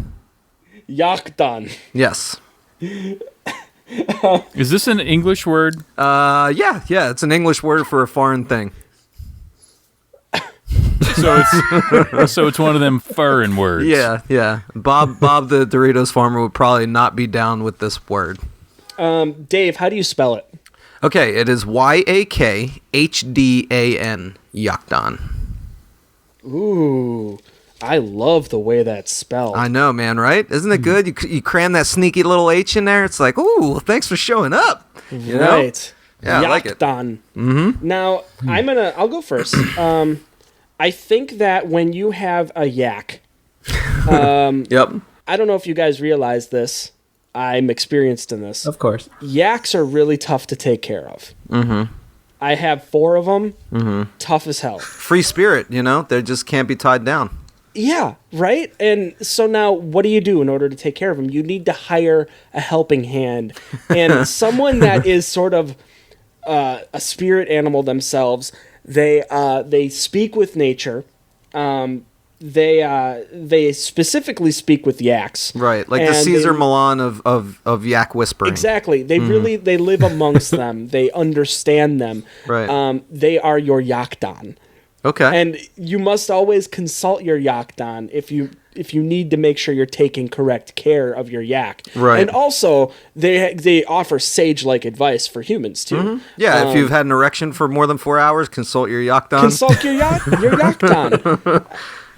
Yakdan. Yes. Is this an English word? Yeah, it's an English word for a foreign thing. So it's one of them foreign words. Yeah. Bob the Doritos farmer would probably not be down with this word. Dave, how do you spell it? Okay, it is YAKHDAN. Yakdan. Ooh, I love the way that's spelled. I know, man, right? Isn't it good? You cram that sneaky little H in there. It's like, ooh, thanks for showing up. You know? Right. Yeah, I like it. Yakdan. Mm-hmm. Now, I'll go first. I think that when you have a yak, Yep. I don't know if you guys realize this. I'm experienced in this. Of course. Yaks are really tough to take care of. Mm-hmm. I have 4 of them. Mm-hmm. Tough as hell. Free spirit, you know? They just can't be tied down. Yeah, right? And so now what do you do in order to take care of them? You need to hire a helping hand and someone that is sort of a spirit animal themselves. They speak with nature. They specifically speak with yaks. Right, like the And Caesar they- Milan of yak whispering. Exactly. They really they live amongst them. They understand them. Right. They are your yakdan. Okay. And you must always consult your yakdan if you need to make sure you're taking correct care of your yak. Right. And also, they offer sage-like advice for humans too. Yeah, if you've had an erection for more than 4 hours, consult your yakdan. Consult your yakdan.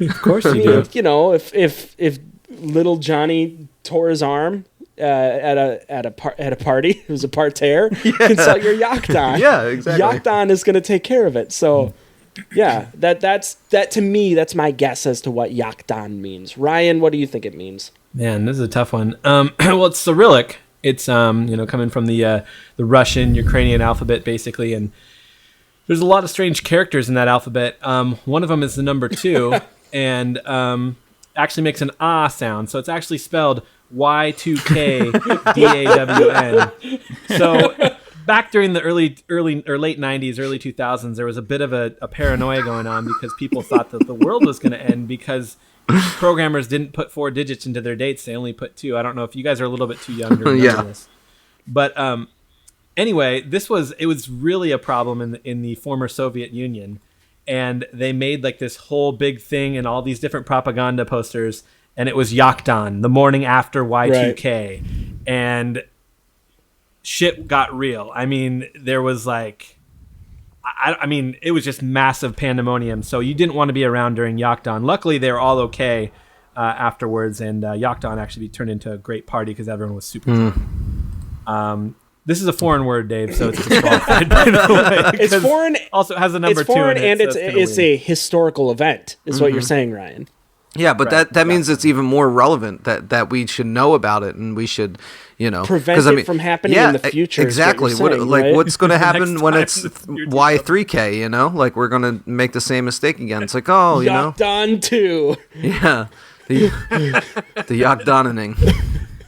Of course I you mean, do. you know, if little Johnny tore his arm at a party, it was a parterre. Consult your yakdan. Yeah, exactly. Yakdan is going to take care of it. So. Yeah, that to me, that's my guess as to what yakdan means. Ryan, what do you think it means? Man, this is a tough one. Well, it's Cyrillic. It's coming from the Russian Ukrainian alphabet basically, and there's a lot of strange characters in that alphabet. One of them is the number 2, and actually makes an ah sound. So it's actually spelled Y2KDAWN. So back during the early or late 90s, early 2000s, there was a bit of a paranoia going on because people thought that the world was going to end because programmers didn't put 4 digits into their dates. They only put 2. I don't know if you guys are a little bit too young to remember this. But anyway, it was really a problem in the former Soviet Union. And they made like this whole big thing and all these different propaganda posters. And it was Yakdan, the morning after Y2K. Right. And shit got real. I mean, there was like, I mean, it was just massive pandemonium. So you didn't want to be around during Yakdan. Luckily, they were all okay afterwards. And Yakdan actually turned into a great party because everyone was super drunk. This is a foreign word, Dave, so it's disqualified. By the way, it's foreign. Also has a number it's foreign 2 in it, and it's a historical event, is what you're saying, Ryan. Yeah, but that means it's even more relevant that we should know about it and we should, prevent it from happening in the future. Exactly. What's going to happen when it's Y3K? Like we're going to make the same mistake again. It's like, Yakdan 2. Yeah, the Yakdaning.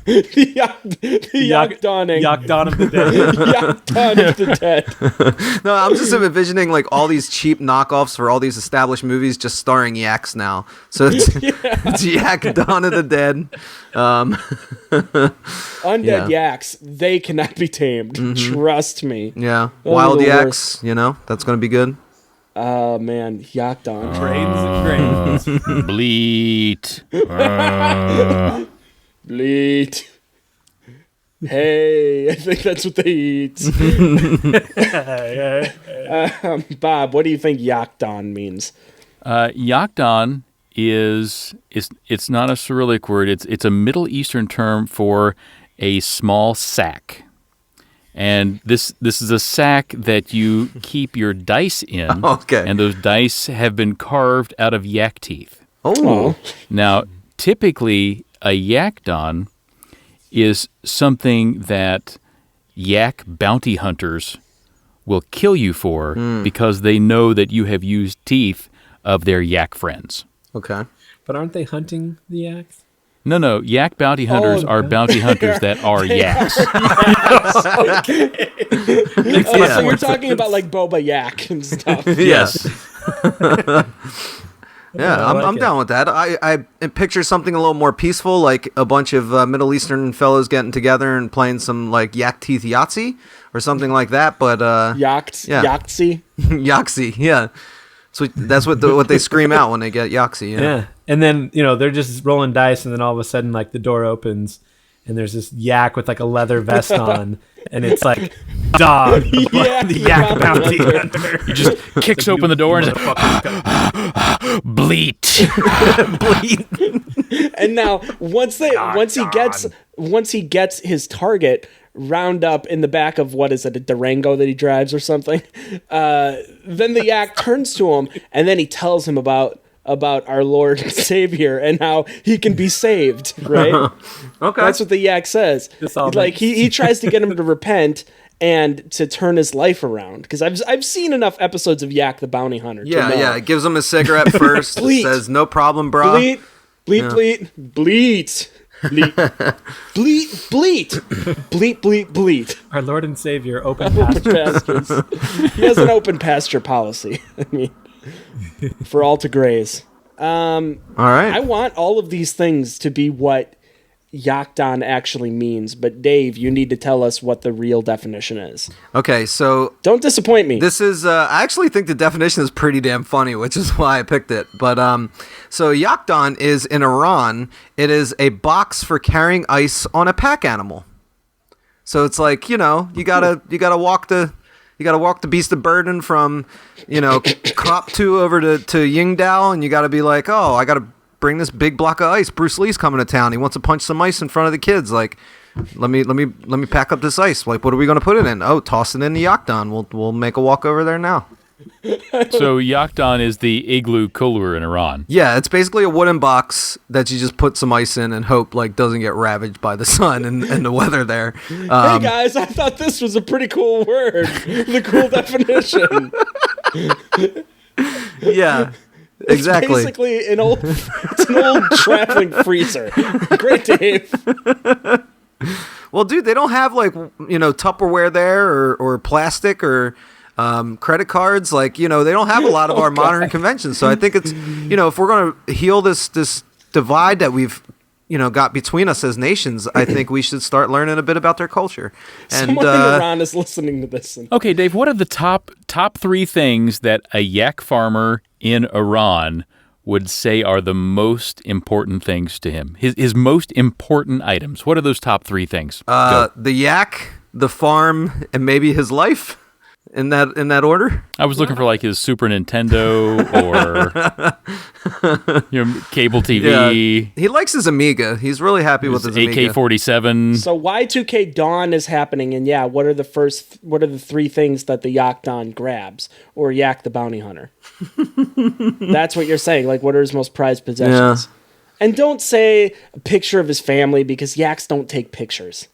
the Yakdaning. Yakdan of the dead. Yakdan of the dead. No, I'm just envisioning like all these cheap knockoffs for all these established movies just starring yaks now. So it's Yak Dawn of the Dead. Undead yaks, they cannot be tamed. Trust me. Yeah. Wild yaks, that's going to be good. Oh, man. Yakdan. Trains and grains. Bleat. Bleat. Hey, I think that's what they eat. Bob, what do you think Yakdan means? Yakdan it's not a Cyrillic word. It's a Middle Eastern term for a small sack. And this is a sack that you keep your dice in. Okay. And those dice have been carved out of yak teeth. Oh. Now, typically, a yakdan is something that yak bounty hunters will kill you for because they know that you have used teeth of their yak friends. Okay. But aren't they hunting the yaks? No. Yak bounty hunters are bounty hunters that are yaks. Okay. So you're talking about like Boba Yak and stuff. Yes. Yeah, I'm down with that. I picture something a little more peaceful, like a bunch of Middle Eastern fellows getting together and playing some like yak teeth Yahtzee or something like that. But Yahtzee, Yahtzee, yeah. So that's what they scream out when they get Yahtzee. Yeah, and then they're just rolling dice, and then all of a sudden, like the door opens, and there's this yak with like a leather vest on, and it's like dog, the yak bounty hunter. He just kicks open the door and bleat. bleat. And now once he gets his target round up in the back of what is it, a Rango that he drives or something, then the yak turns to him and then he tells him about our Lord and Savior and how he can be saved, right? Okay. That's what the yak says. Like he tries to get him to repent and to turn his life around, because I've seen enough episodes of Yak the Bounty Hunter. Yeah. It gives him a cigarette first. Says no problem, bro. Bleat, bleat, bleat. Bleat, bleat, bleat, bleat, bleat, bleat. Our Lord and Savior, open pastures. He has an open pasture policy. I mean, for all to graze. All right. I want all of these things to be what Yakdan actually means, but Dave, you need to tell us what the real definition is. Okay, so don't disappoint me. This is I actually think the definition is pretty damn funny, which is why I picked it. But so Yakdan is in Iran. It is a box for carrying ice on a pack animal. So it's like, you gotta walk the beast of burden from Koptu over to Yingdao, and you gotta be like, oh, I gotta bring this big block of ice. Bruce Lee's coming to town. He wants to punch some ice in front of the kids. Like, let me pack up this ice. Like, what are we going to put it in? Oh, toss it in the Yakdan. We'll make a walk over there now. So Yakdan is the igloo cooler in Iran. Yeah, it's basically a wooden box that you just put some ice in and hope like doesn't get ravaged by the sun and the weather there. Hey guys, I thought this was a pretty cool word. The cool definition. Yeah. Exactly. It's basically an old traveling freezer. Great, Dave. Well, dude, they don't have like Tupperware there or plastic or credit cards. Like they don't have a lot of our modern conventions. So I think it's if we're gonna heal this divide that we've got between us as nations, I think we should start learning a bit about their culture. And Someone in Iran is listening to this. Okay, Dave, what are the top 3 things that a yak farmer in Iran would say are the most important things to him? His most important items. What are those top 3 things? The yak, the farm, and maybe his life. In that order? I was looking for like his Super Nintendo or cable TV. Yeah. He likes his Amiga. He's really happy with his Amiga. AK-47. So Y2K Dawn is happening, and what are the 3 things that the Yak Dawn grabs, or Yak the Bounty Hunter? That's what you're saying. Like, what are his most prized possessions? Yeah. And don't say a picture of his family, because yaks don't take pictures.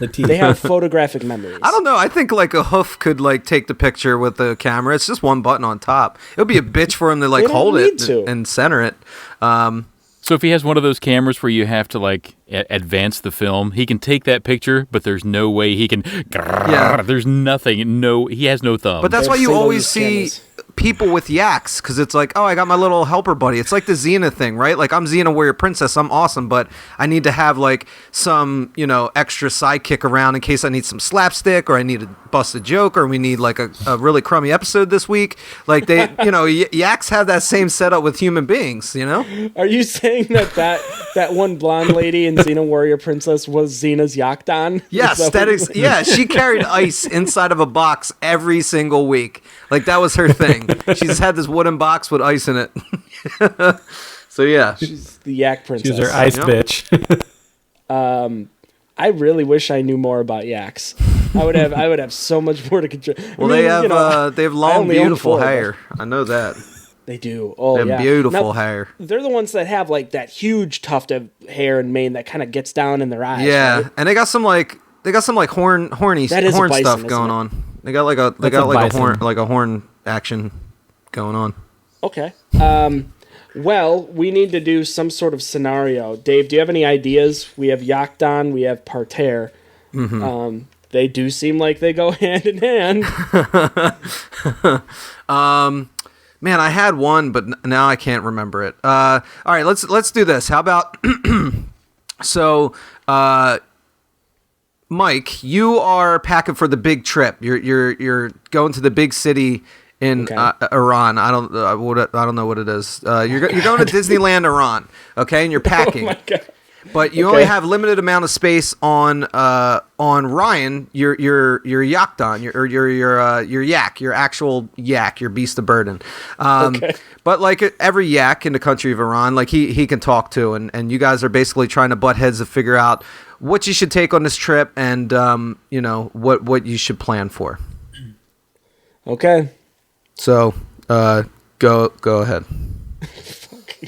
They have photographic memories. I don't know. I think like a hoof could like take the picture with the camera. It's just one button on top. It would be a bitch for him to like hold it and center it. So if he has one of those cameras where you have to like advance the film, he can take that picture, but there's no way he can. There's nothing. No, he has no thumb. But that's why you always see people with yaks, because it's like, oh, I got my little helper buddy. It's like the Xena thing, right? Like, I'm Xena Warrior Princess. I'm awesome, but I need to have like some extra sidekick around in case I need some slapstick, or I need to bust a joke, or we need like a really crummy episode this week. Like they, yaks have that same setup with human beings. Are you saying that one blonde lady in Xena Warrior Princess was Xena's Yak Dawn? Yes, that is. Yeah, she carried ice inside of a box every single week. Like that was her thing. She just had this wooden box with ice in it. So yeah, she's the yak princess. She's her ice bitch. I really wish I knew more about yaks. I would have so much more to contribute. Well, they have long, beautiful hair. I know that. They do. Oh, they have beautiful hair. They're the ones that have like that huge tuft of hair and mane that kind of gets down in their eyes. Yeah, right? and they got some horn stuff going on. They got a horn action going on. Okay. Well, we need to do some sort of scenario. Dave, do you have any ideas? We have Yak Dawn, we have Parterre. Mm-hmm. They do seem like they go hand in hand. Man, I had one, but now I can't remember it. All right, let's do this. How about Mike, you are packing for the big trip. You're going to the big city in Iran. I don't know what it is. You're going to Disneyland, Iran. Okay, and you're packing. Oh my God. But you only have limited amount of space on Ryan, your yak Dawn, your yak, your actual yak, your beast of burden. But like every yak in the country of Iran, like he can talk to, and you guys are basically trying to butt heads to figure out what you should take on this trip, and what you should plan for. Okay. So go ahead.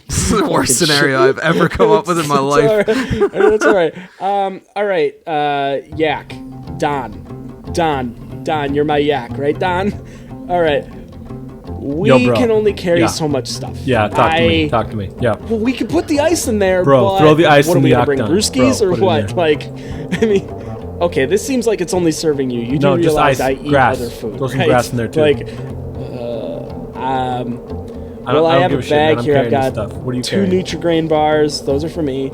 This is the worst scenario I've ever come up with in my life. That's all right. All right. Yak. Don, you're my yak, right, Don? All right. We can only carry so much stuff. Yeah, talk to me. Yeah. Well, we could put the ice in there, bro. But throw the ice what in are we the gonna bring? Yak Brewskis or what? Like, I mean, okay, this seems like it's only serving you. You do realize I eat other food. Throw some grass in there too. Like, well, I have a bag here. I've got 2 Nutri-Grain bars. Those are for me.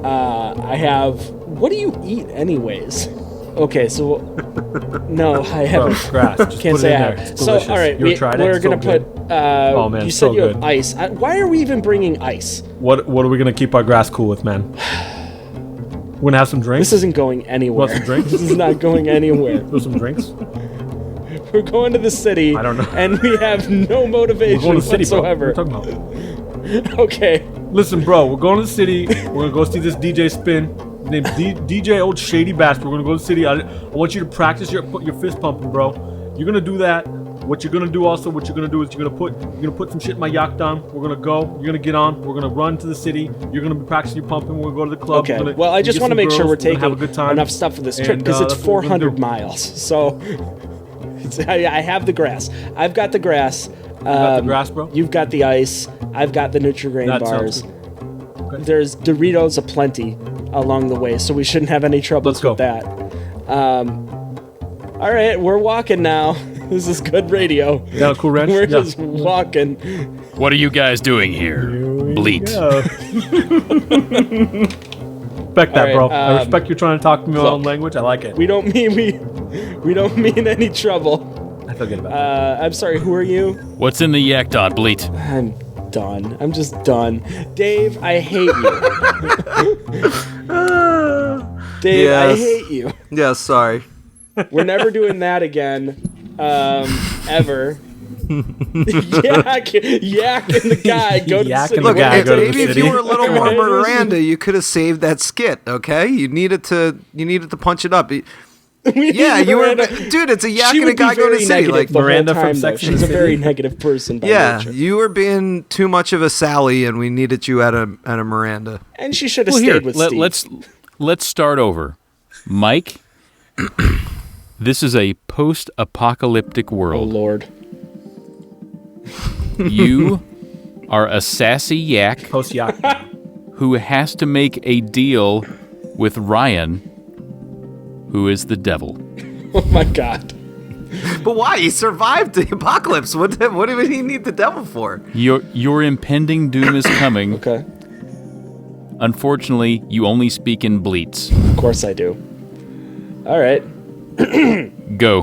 I have. What do you eat, anyways? Okay, so no, I haven't. Bro, grass. Just Can't put say it in I there. have. It's So, delicious. all right, we're gonna put. Oh man, you said you good. have ice. Why are we even bringing ice? What are we gonna keep our grass cool with, man? We're gonna have some drinks. This isn't going anywhere. Want some drinks? This is not going anywhere. Do some drinks. We're going to the city. I don't know. And we have no motivation We're going to the city, whatsoever. bro. What are you talking about? Okay. Listen, bro, we're going to the city. We're gonna go see this DJ spin. His name's DJ Old Shady Bastard. We're gonna go to the city. I want you to practice your fist pumping, bro. You're gonna do that. What you're gonna do also, is you're gonna put some shit in my yak down. We're gonna go. You're gonna get on. We're gonna run to the city. You're gonna be practicing your pumping. We're gonna go to the club. Okay. Well, I just want to make sure we're taking enough stuff for this trip, because it's 400 miles. So I have the grass. I've got the grass. You got the grass, bro? You've got the ice. I've got the Nutri-Grain bars. Okay. There's Doritos aplenty. along the way, so we shouldn't have any troubles with that. All right, we're walking now. This is good radio. Yeah, Cool Ranch. We're just walking. What are you guys doing here? Bleat. Respect that, right, bro. I respect you trying to talk to me in my own language. I like it. We don't mean any trouble. I feel good about that. I'm sorry, who are you? What's in the yak dot, Bleat? I'm done. I'm just done. Dave, I hate you. Dave, Yes. I hate you. Yeah, sorry. We're never doing that again. Ever. Yak and the guy go to Yak the and city. the guy go to the maybe if city. you were a little more Right. Miranda, you could have saved that skit. Okay, you needed to punch it up. Yeah, you were, dude. It's a yak She and a would be guy going to very city. negative Like, the Miranda whole from time, though. Sex and She's the a very City. negative person by yeah, nature. you were being too much of a Sally, and we needed you at a Miranda. And she should have Well, stayed here, with Steve. let's start over. Mike, this is a post-apocalyptic Oh, world. Lord. You are a sassy yak Post yak. who has to make a deal with Ryan, who is the devil. Oh, my God. But why? He survived the apocalypse. What did he need the devil for? Your impending doom is coming. Okay. Unfortunately, you only speak in bleats. Of course I do. All right. Go.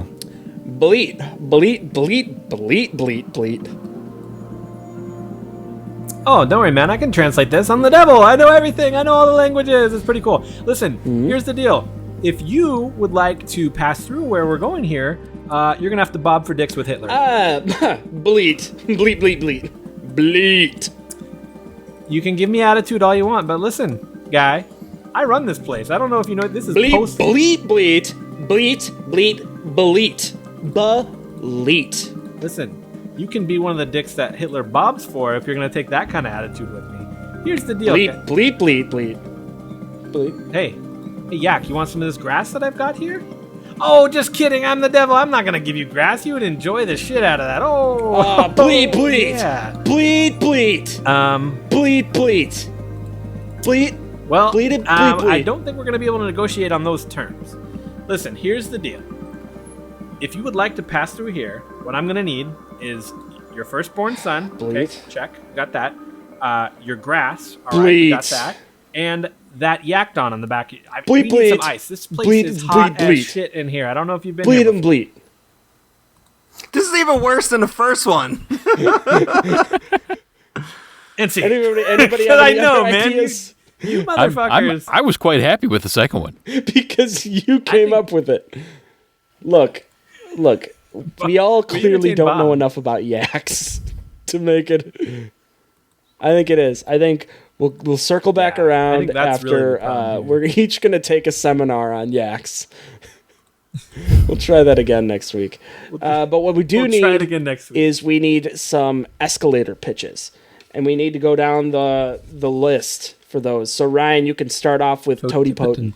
Bleat. Bleat. Bleat. Bleat. Bleat. Bleat. Oh, don't worry, man. I can translate this. I'm the devil. I know everything. I know all the languages. It's pretty cool. Listen, here's the deal. If you would like to pass through where we're going here, you're going to have to bob for dicks with Hitler. Bleat. Bleat. Bleat. Bleat. Bleat. You can give me attitude all you want, but listen, guy, I run this place. I don't know if you know this is Bleat. post. Bleat. Bleat. Bleat. Bleat. Bleat. Bleat. Listen, you can be one of the dicks that Hitler bobs for if you're going to take that kind of attitude with me. Here's the deal. Bleat. guy. Bleat. Bleat. Bleat. Bleat. Hey, Yak, you want some of this grass that I've got here? Oh, just kidding. I'm the devil. I'm not going to give you grass. You would enjoy the shit out of that. Oh, Bleat. Bleat. Yeah. Bleat. Bleat. Bleat. Bleat. Bleat. Well, Bleat it, bleat, I bleat. don't think we're going to be able to negotiate on those terms. Listen, here's the deal. If you would like to pass through here, what I'm going to need is your firstborn son. Bleat. Okay, check. Got that. Your grass. All right, you got Bleat. that. And that yakdon on the back. Bleat, we need bleat. some ice. This place Bleat, is hot bleat, bleat. as shit in here. I don't know if you've been Bleat here and bleat. This is even worse than the first one. And see, Anybody have I any know, other man. ideas? you motherfuckers. I was quite happy with the second one. Because you came up with it. Look. We all clearly irritate don't Bob. know enough about yaks to make it. I think it is. I think we'll circle back Yeah, I around think that's really after the problem here. we're each going to take a seminar on yaks. We'll try that again next week. But what we do We'll try it need again next week. is we need some escalator pitches. And we need to go down the list for those. So Ryan, you can start off with Totipotent.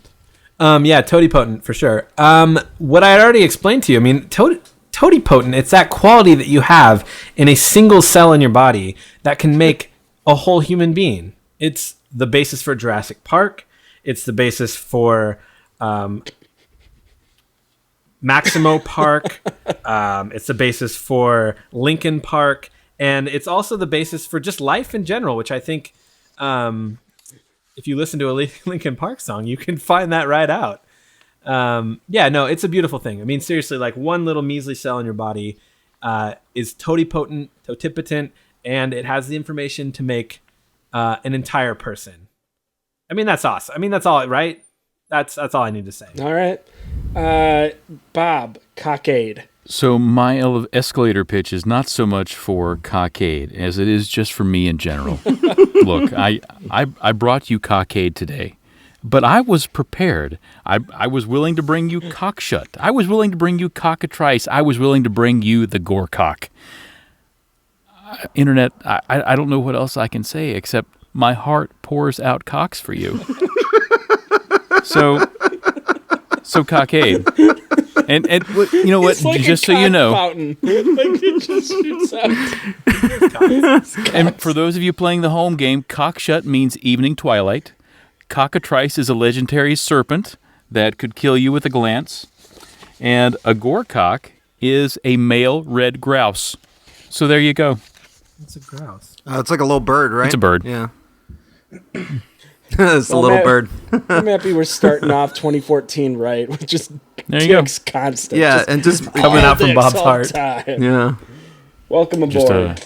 Yeah, totipotent for sure. What I had already explained to you, I mean, totipotent, it's that quality that you have in a single cell in your body that can make a whole human being. It's the basis for Jurassic Park. It's the basis for Maximo Park. It's the basis for Lincoln Park. And it's also the basis for just life in general, which I think... if you listen to a Linkin Park song, you can find that right out. Yeah, no, it's a beautiful thing. I mean, seriously, like one little measly cell in your body is totipotent, and it has the information to make an entire person. I mean, that's awesome. I mean, that's all, right? That's all I need to say. All right. Bob, cockade. So my escalator pitch is not so much for Cockade as it is just for me in general. Look, I brought you Cockade today, but I was prepared. I was willing to bring you Cockshut. I was willing to bring you Cockatrice. I was willing to bring you the Gorecock. Internet, I don't know what else I can say except my heart pours out cocks for you. So Cockade. And you know what? It's like just a so you cock know, fountain. Like it just shoots out. and for those of you playing the home game, Cockshut means evening twilight. cockatrice is a legendary serpent that could kill you with a glance. And a gorecock is a male red grouse. So there you go. It's a grouse. It's like a little bird, right? It's a bird. Yeah. It's a little bird. I'm happy we're starting off 2014 right with just There you dicks constant. Yeah, and just Coming out from dicks Bob's all heart. time. yeah. Welcome Just aboard.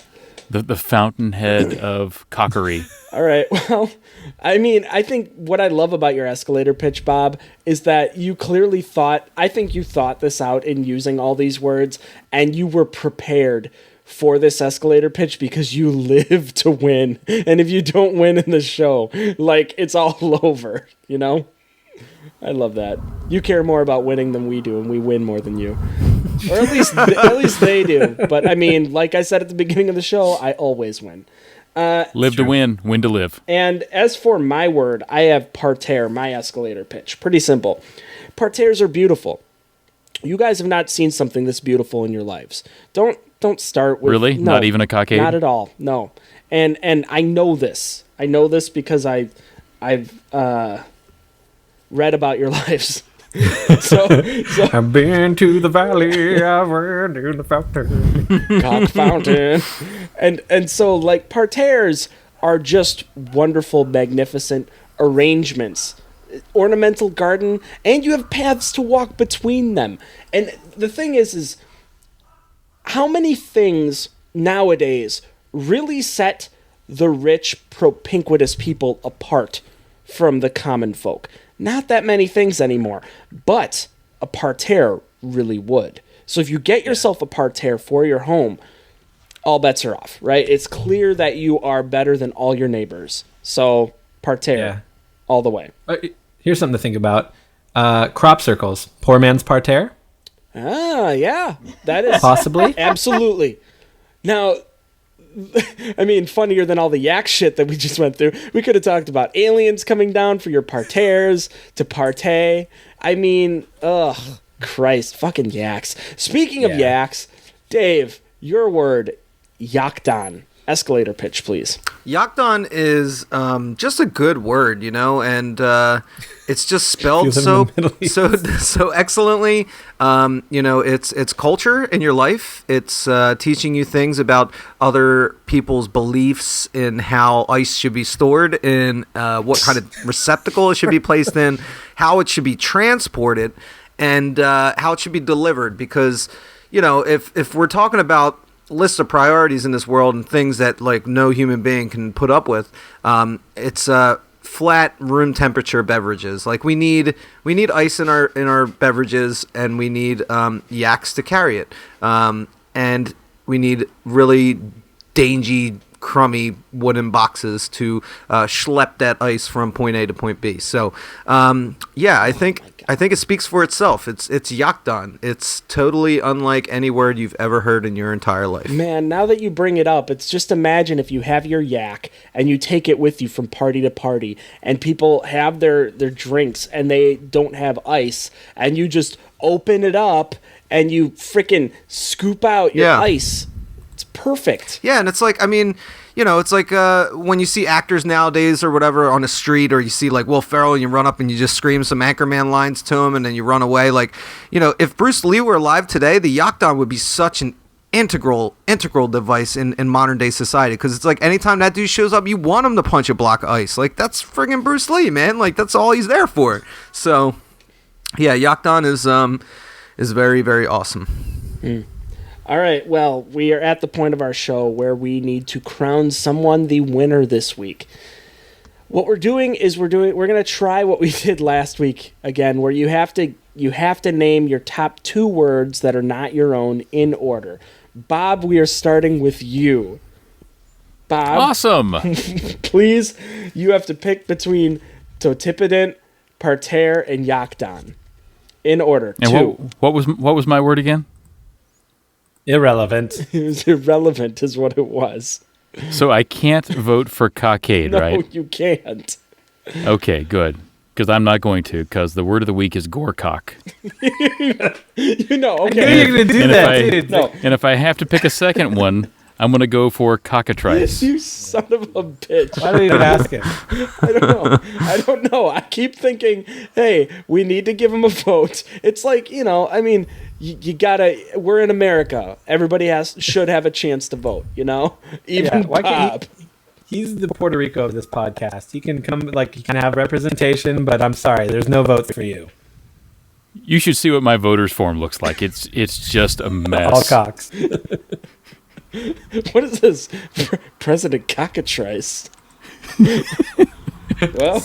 the fountainhead of cockery. All right. Well, I mean, I think what I love about your escalator pitch, Bob, is that you clearly thought, I think you thought this out in using all these words, and you were prepared for this escalator pitch because you live to win. And if you don't win in the show, like, it's all over, you know? I love that. You care more about winning than we do, and we win more than you. Or at least they do. But I mean, like I said at the beginning of the show, I always win. Live to win to live. And as for my word, I have parterre, my escalator pitch. Pretty simple. Parterres are beautiful. You guys have not seen something this beautiful in your lives. Don't start with Really? No, Not even a cockade? Not at all. No. And I know this. I know this because I've read about your lives. so I've been to the valley, I've been to the fountain. cock fountain. And so, like, parterres are just wonderful, magnificent arrangements. Ornamental garden, and you have paths to walk between them. And the thing is how many things nowadays really set the rich, propinquitous people apart from the common folk? Not that many things anymore, but a parterre really would. So if you get yourself a parterre for your home, all bets are off, right? It's clear that you are better than all your neighbors. So parterre, all the way. Here's something to think about. Crop circles. Poor man's parterre? Ah, yeah. That is... Possibly. Absolutely. Now, I mean, funnier than all the yak shit that we just went through. We could have talked about aliens coming down for your parterres to partay. I mean, ugh, Christ, fucking yaks. Speaking of yaks, Dave, your word, yakdan. Escalator pitch, please. Yakdan is just a good word, you know, and it's just spelled so excellently. You know, it's culture in your life. It's teaching you things about other people's beliefs in how ice should be stored, in what kind of receptacle it should be placed in, how it should be transported, and how it should be delivered. Because, you know, if we're talking about list of priorities in this world and things that like no human being can put up with, it's flat room temperature beverages. Like we need ice in our beverages, and we need yaks to carry it, and we need really dangy, crummy wooden boxes to schlep that ice from point A to point B. So I think it speaks for itself. It's yakdan. It's totally unlike any word you've ever heard in your entire life. Man, now that you bring it up, it's just imagine if you have your yak and you take it with you from party to party, and people have their drinks and they don't have ice, and you just open it up and you frickin' scoop out your ice. It's perfect. Yeah, and it's like, I mean, you know, it's like when you see actors nowadays or whatever on the street, or you see like Will Ferrell and you run up and you just scream some Anchorman lines to him and then you run away. Like, you know, if Bruce Lee were alive today, the yakdan would be such an integral device in modern day society, because it's like anytime that dude shows up, you want him to punch a block of ice. Like, that's friggin' Bruce Lee, man. Like, that's all he's there for. So, yeah, yakdan is very, very awesome. All right, well, we are at the point of our show where we need to crown someone the winner this week. What we're doing is we're going to try what we did last week again, where you have to name your top 2 words that are not your own in order. Bob, we are starting with you. Bob. Awesome. Please, you have to pick between totipident, parterre, and yakdan. In order. And 2. what was my word again? Irrelevant. It was irrelevant is what it was. So I can't vote for cockade, No, right? you can't. Okay, good. Because I'm not going to, because the word of the week is gorecock. You know, I knew okay. you were going to do And that, if I- dude. No. And if I have to pick a second one, I'm going to go for cockatrice. You son of a bitch. Why did we even ask him? I don't know. I keep thinking, hey, we need to give him a vote. It's like, I mean, you gotta. We're in America. Everybody should have a chance to vote. Even Why Bob. can't he's the Puerto Rico of this podcast. He can come, he can have representation, but I'm sorry, there's no votes for you. You should see what my voters form looks like. It's just a mess. All cocks. What is this? President Cockatrice. Well,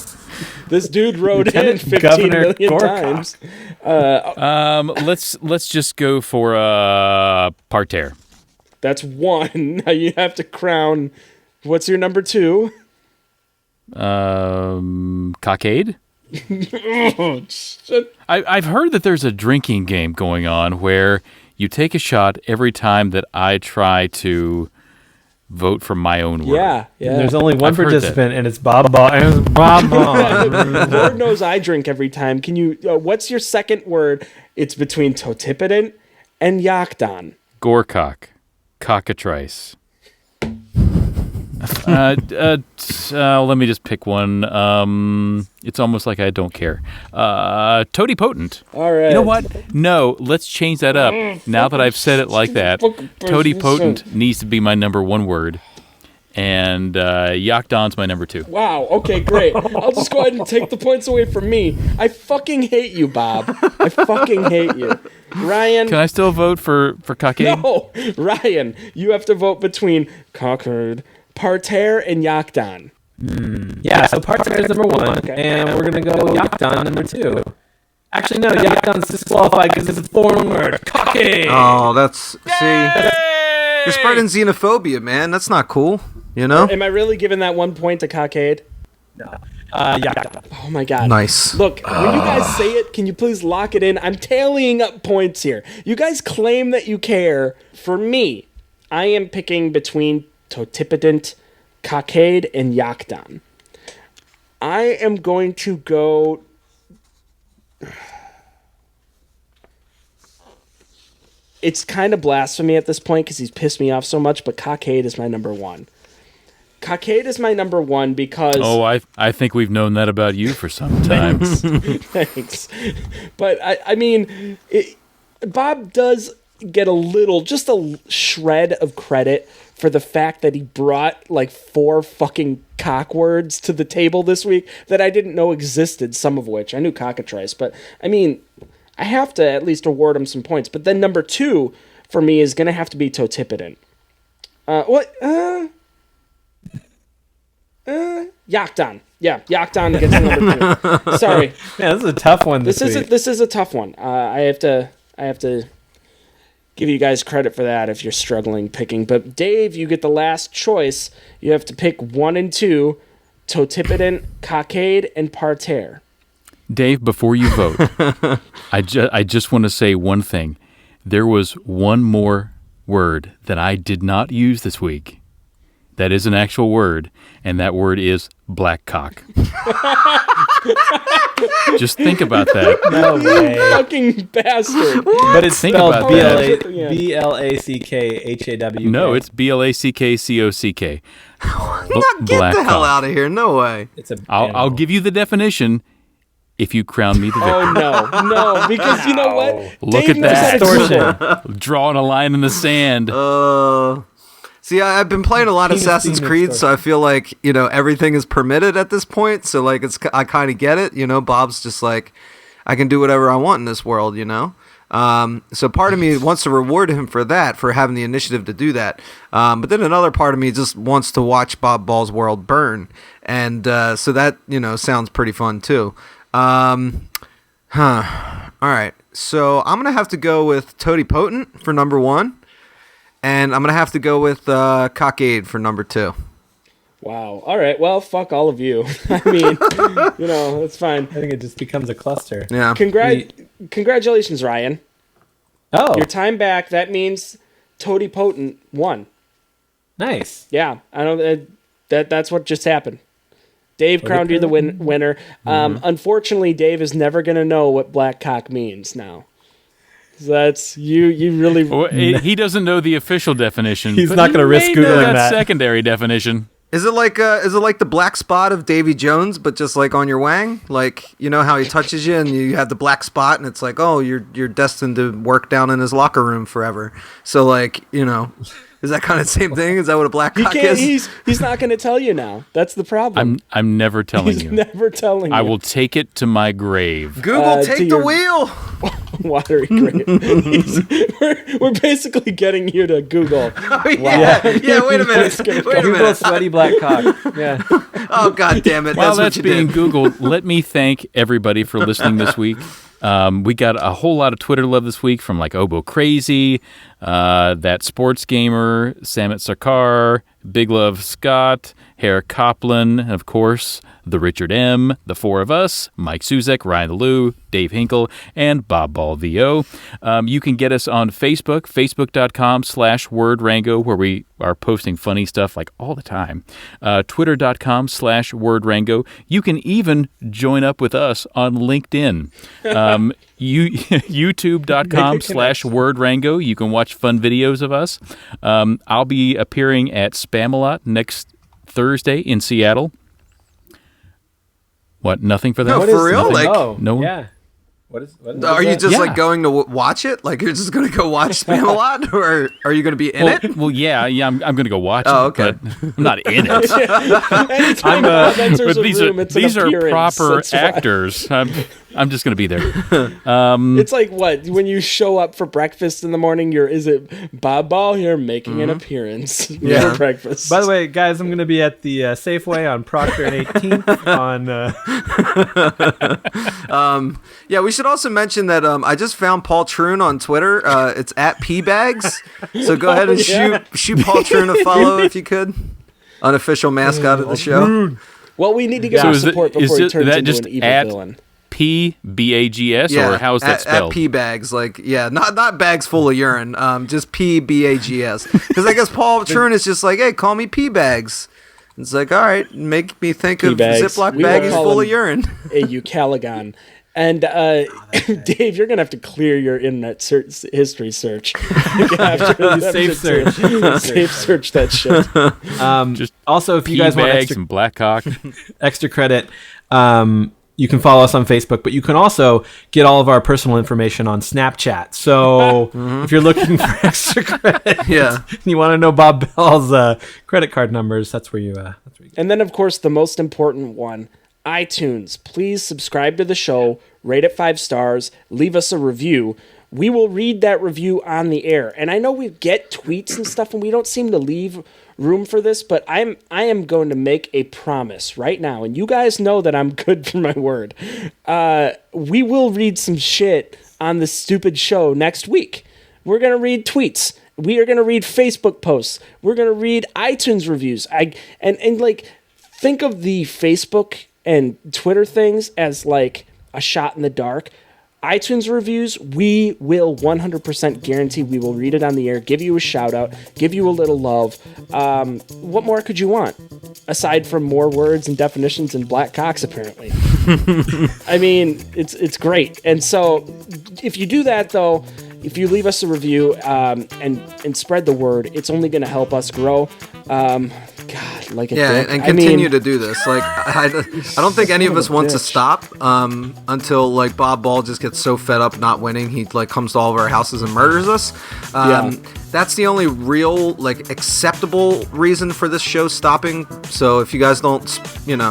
this dude wrote in Lieutenant 15 Governor million Gorcock. times. Let's just go for parterre. That's one. Now you have to crown. What's your number 2? Cockade. Oh, shit. I've heard that there's a drinking game going on where you take a shot every time that I try to vote for my own word. Yeah. And there's only one I've heard participant, and it's Bob. Bob. Lord knows I drink every time. Can you? What's your second word? It's between totipotent and yakdon. Gorcock. Cockatrice. Let me just pick one. It's almost like I don't care. Totipotent. All right. You know what? No, let's change that up. Now that I've said it like that, totipotent needs to be my number 1 word, and yakdon's my number 2. Wow. Okay, great. I'll just go ahead and take the points away from me. I fucking hate you, Bob. I fucking hate you. Ryan. Can I still vote for cockade? No, Ryan. You have to vote between cockade, parterre, and yakdon. Yeah, so parterre is number 1, and we're going to go yakdon number 2. Actually, no, yakdon's disqualified because it's a foreign word. Cocky! Oh, you're spreading xenophobia, man. That's not cool, Am I really giving that 1 point to cockade? No. Yakdon. Oh my god. Nice. Look, when you guys say it, can you please lock it in? I'm tallying up points here. You guys claim that you care. For me, I am picking between totipotent, cockade, and yakdon. I am going to go... It's kind of blasphemy at this point because he's pissed me off so much, but cockade is my number 1. Cockade is my number 1 because... Oh, I think we've known that about you for some time. Thanks. But, I mean, Bob does get just a shred of credit for the fact that he brought, 4 fucking cock words to the table this week that I didn't know existed, some of which. I knew cockatrice, but, I mean, I have to at least award him some points. But then number 2, for me, is going to have to be totipotent. Yakdon. Yeah, Yakdon gets number 2. Sorry. Man, this is a tough one this week. This is a tough one. I have to give you guys credit for that if you're struggling picking. But Dave, you get the last choice. You have to pick 1 and 2, totipotent, cockade, and parterre. Dave, before you vote, I just want to say one thing. There was one more word that I did not use this week. That is an actual word, and that word is black cock. Just think about that. No way. You fucking bastard. But it's Think spelled about that. BLACKHAW. No, it's BLACKCOCK. Get the hell out of here. No way. It's a I'll give you the definition if you crown me the victor. Oh, no, because you know what? Look Dave at that. knows how to- Drawing a line in the sand. See, I've been playing a lot of Penis Assassin's demon Creed, story. so I feel like, everything is permitted at this point. So, I kind of get it. Bob's just like, I can do whatever I want in this world, So part of me wants to reward him for that, for having the initiative to do that. But then another part of me just wants to watch Bob Ball's world burn. And so that, sounds pretty fun, too. All right. So I'm going to have to go with Totipotent for number 1. And I'm going to have to go with Cockade for number 2. Wow. All right. Well, fuck all of you. I mean, that's fine. I think it just becomes a cluster. Yeah. Congratulations, Ryan. Oh, Your time back. That means Totipotent won. nice. Yeah. I don't. That's what just happened. Dave crowned you the winner. Unfortunately, Dave is never going to know what black cock means now. That's you really. Well, he doesn't know the official definition. He's but not going to risk may know Googling that. secondary definition. Is it like the black spot of Davy Jones, but just like on your wang? Like, you know how he touches you and you have the black spot, and it's like, oh, you're destined to work down in his locker room forever. So like, you know, is that kind of the same thing? Is that what a black cock is? He's not going to tell you now. That's the problem. I'm never telling He's you. never telling you. I will take it to my grave. Google, take the wheel. Watery grave. We're basically getting you to Google. Oh, yeah. Wait a minute. Google sweaty black cock. Yeah. Oh, God damn it. While That's that's what you being did. Googled, let me thank everybody for listening this week. We got a whole lot of Twitter love this week from like Obo Crazy, that sports gamer, Samit Sarkar, Big Love Scott, Hare Copland, and of course, the Richard M., the four of us, Mike Suzek, Ryan Lou, Dave Hinkle, and Bob Ball VO. You can get us on Facebook, facebook.com/WordRango, where we are posting funny stuff like all the time. Twitter.com/WordRango. You can even join up with us on LinkedIn. YouTube.com/WordRango. You can watch fun videos of us. I'll be appearing at Spamalot next Thursday in Seattle. What? Nothing for that? No, for real? Nothing? Like, no one? Yeah. What is are you that? just Yeah. like going to watch it? Like you're just going to go watch Spamalot, or are you going to be in it? Well, yeah, I'm going to go watch Oh, it, okay. but I'm not in it. Anytime Bob enters But a these room, are it's an these are appearance. proper That's why. actors. I'm just going to be there. It's like what when you show up for breakfast in the morning. Is it Bob Ball here making an appearance for breakfast? By the way, guys, I'm going to be at the Safeway on Proctor and 18th on. Yeah, we should also mention that I just found Paul Troon on Twitter. It's at pbags. So go ahead and shoot Paul Troon a follow if you could. Unofficial mascot of the show. well, we need to get So him is support it- is before he it- turns that into just an evil at- villain. PBAGS, or how is that at spelled? pbags, like not bags full of urine, just PBAGS. Because I guess Paul Troon is just like, hey, call me pbags. It's like, all right, make me think of P-bags. Ziploc We will baggies call full him of urine. a Eucaligon. And Dave, you're gonna have to clear your internet history search after this Safe episode. Safe search that shit. Just Also, if you guys want bags extra, and black cock. extra credit, you can follow us on Facebook, but you can also get all of our personal information on Snapchat. So if you're looking for extra credit, Yeah. and you want to know Bob Bell's credit card numbers, that's where you. And then, of course, the most important one, iTunes. Please subscribe to the show, rate it 5 stars, leave us a review. We will read that review on the air. And I know we get tweets and stuff, and we don't seem to leave room for this, but I am going to make a promise right now, and you guys know that I'm good for my word. We will read some shit on this stupid show next week. We're going to read tweets. We are going to read Facebook posts. We're going to read iTunes reviews. And like, think of the Facebook and Twitter things as like a shot in the dark. iTunes reviews, we will 100% guarantee we will read it on the air, give you a shout out, give you a little love. What more could you want? Aside from more words and definitions and black cocks, apparently. I mean, it's great. And so if you do that, though, if you leave us a review and spread the word, it's only going to help us grow. God, like a Yeah, dick. and I continue mean, to do this. Like, I don't think any of us want to bitch. stop until like Bob Ball just gets so fed up not winning, he like comes to all of our houses and murders us. Yeah. That's the only real like acceptable reason for this show stopping. So if you guys don't,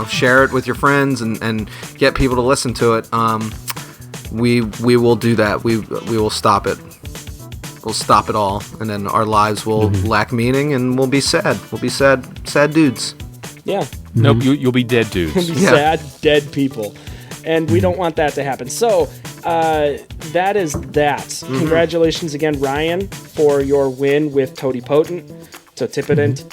share it with your friends and get people to listen to it, we will do that. We will stop it. We'll stop it all, and then our lives will lack meaning, and we'll be sad. We'll be sad dudes. yeah. Nope, you'll be dead, dudes. Be sad, dead people. And we don't want that to happen. So, that is that. Congratulations again, Ryan, for your win with Totipotent. Totipotent.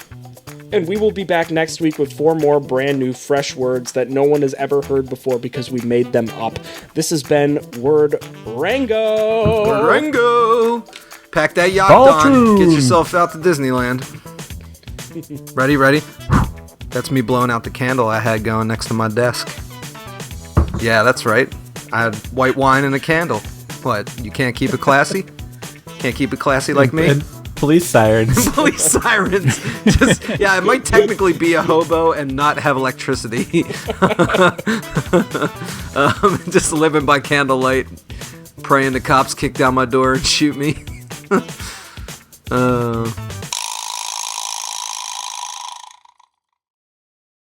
And we will be back next week with 4 more brand new, fresh words that no one has ever heard before because we made them up. This has been Word Rango. Rango! Pack that yacht Ball on. true. Get yourself out to Disneyland. Ready? That's me blowing out the candle I had going next to my desk. Yeah, that's right. I had white wine and a candle. What? You can't keep it classy? Can't keep it classy like me? And police sirens. Police sirens. I might technically be a hobo and not have electricity. Just living by candlelight, praying the cops kick down my door and shoot me.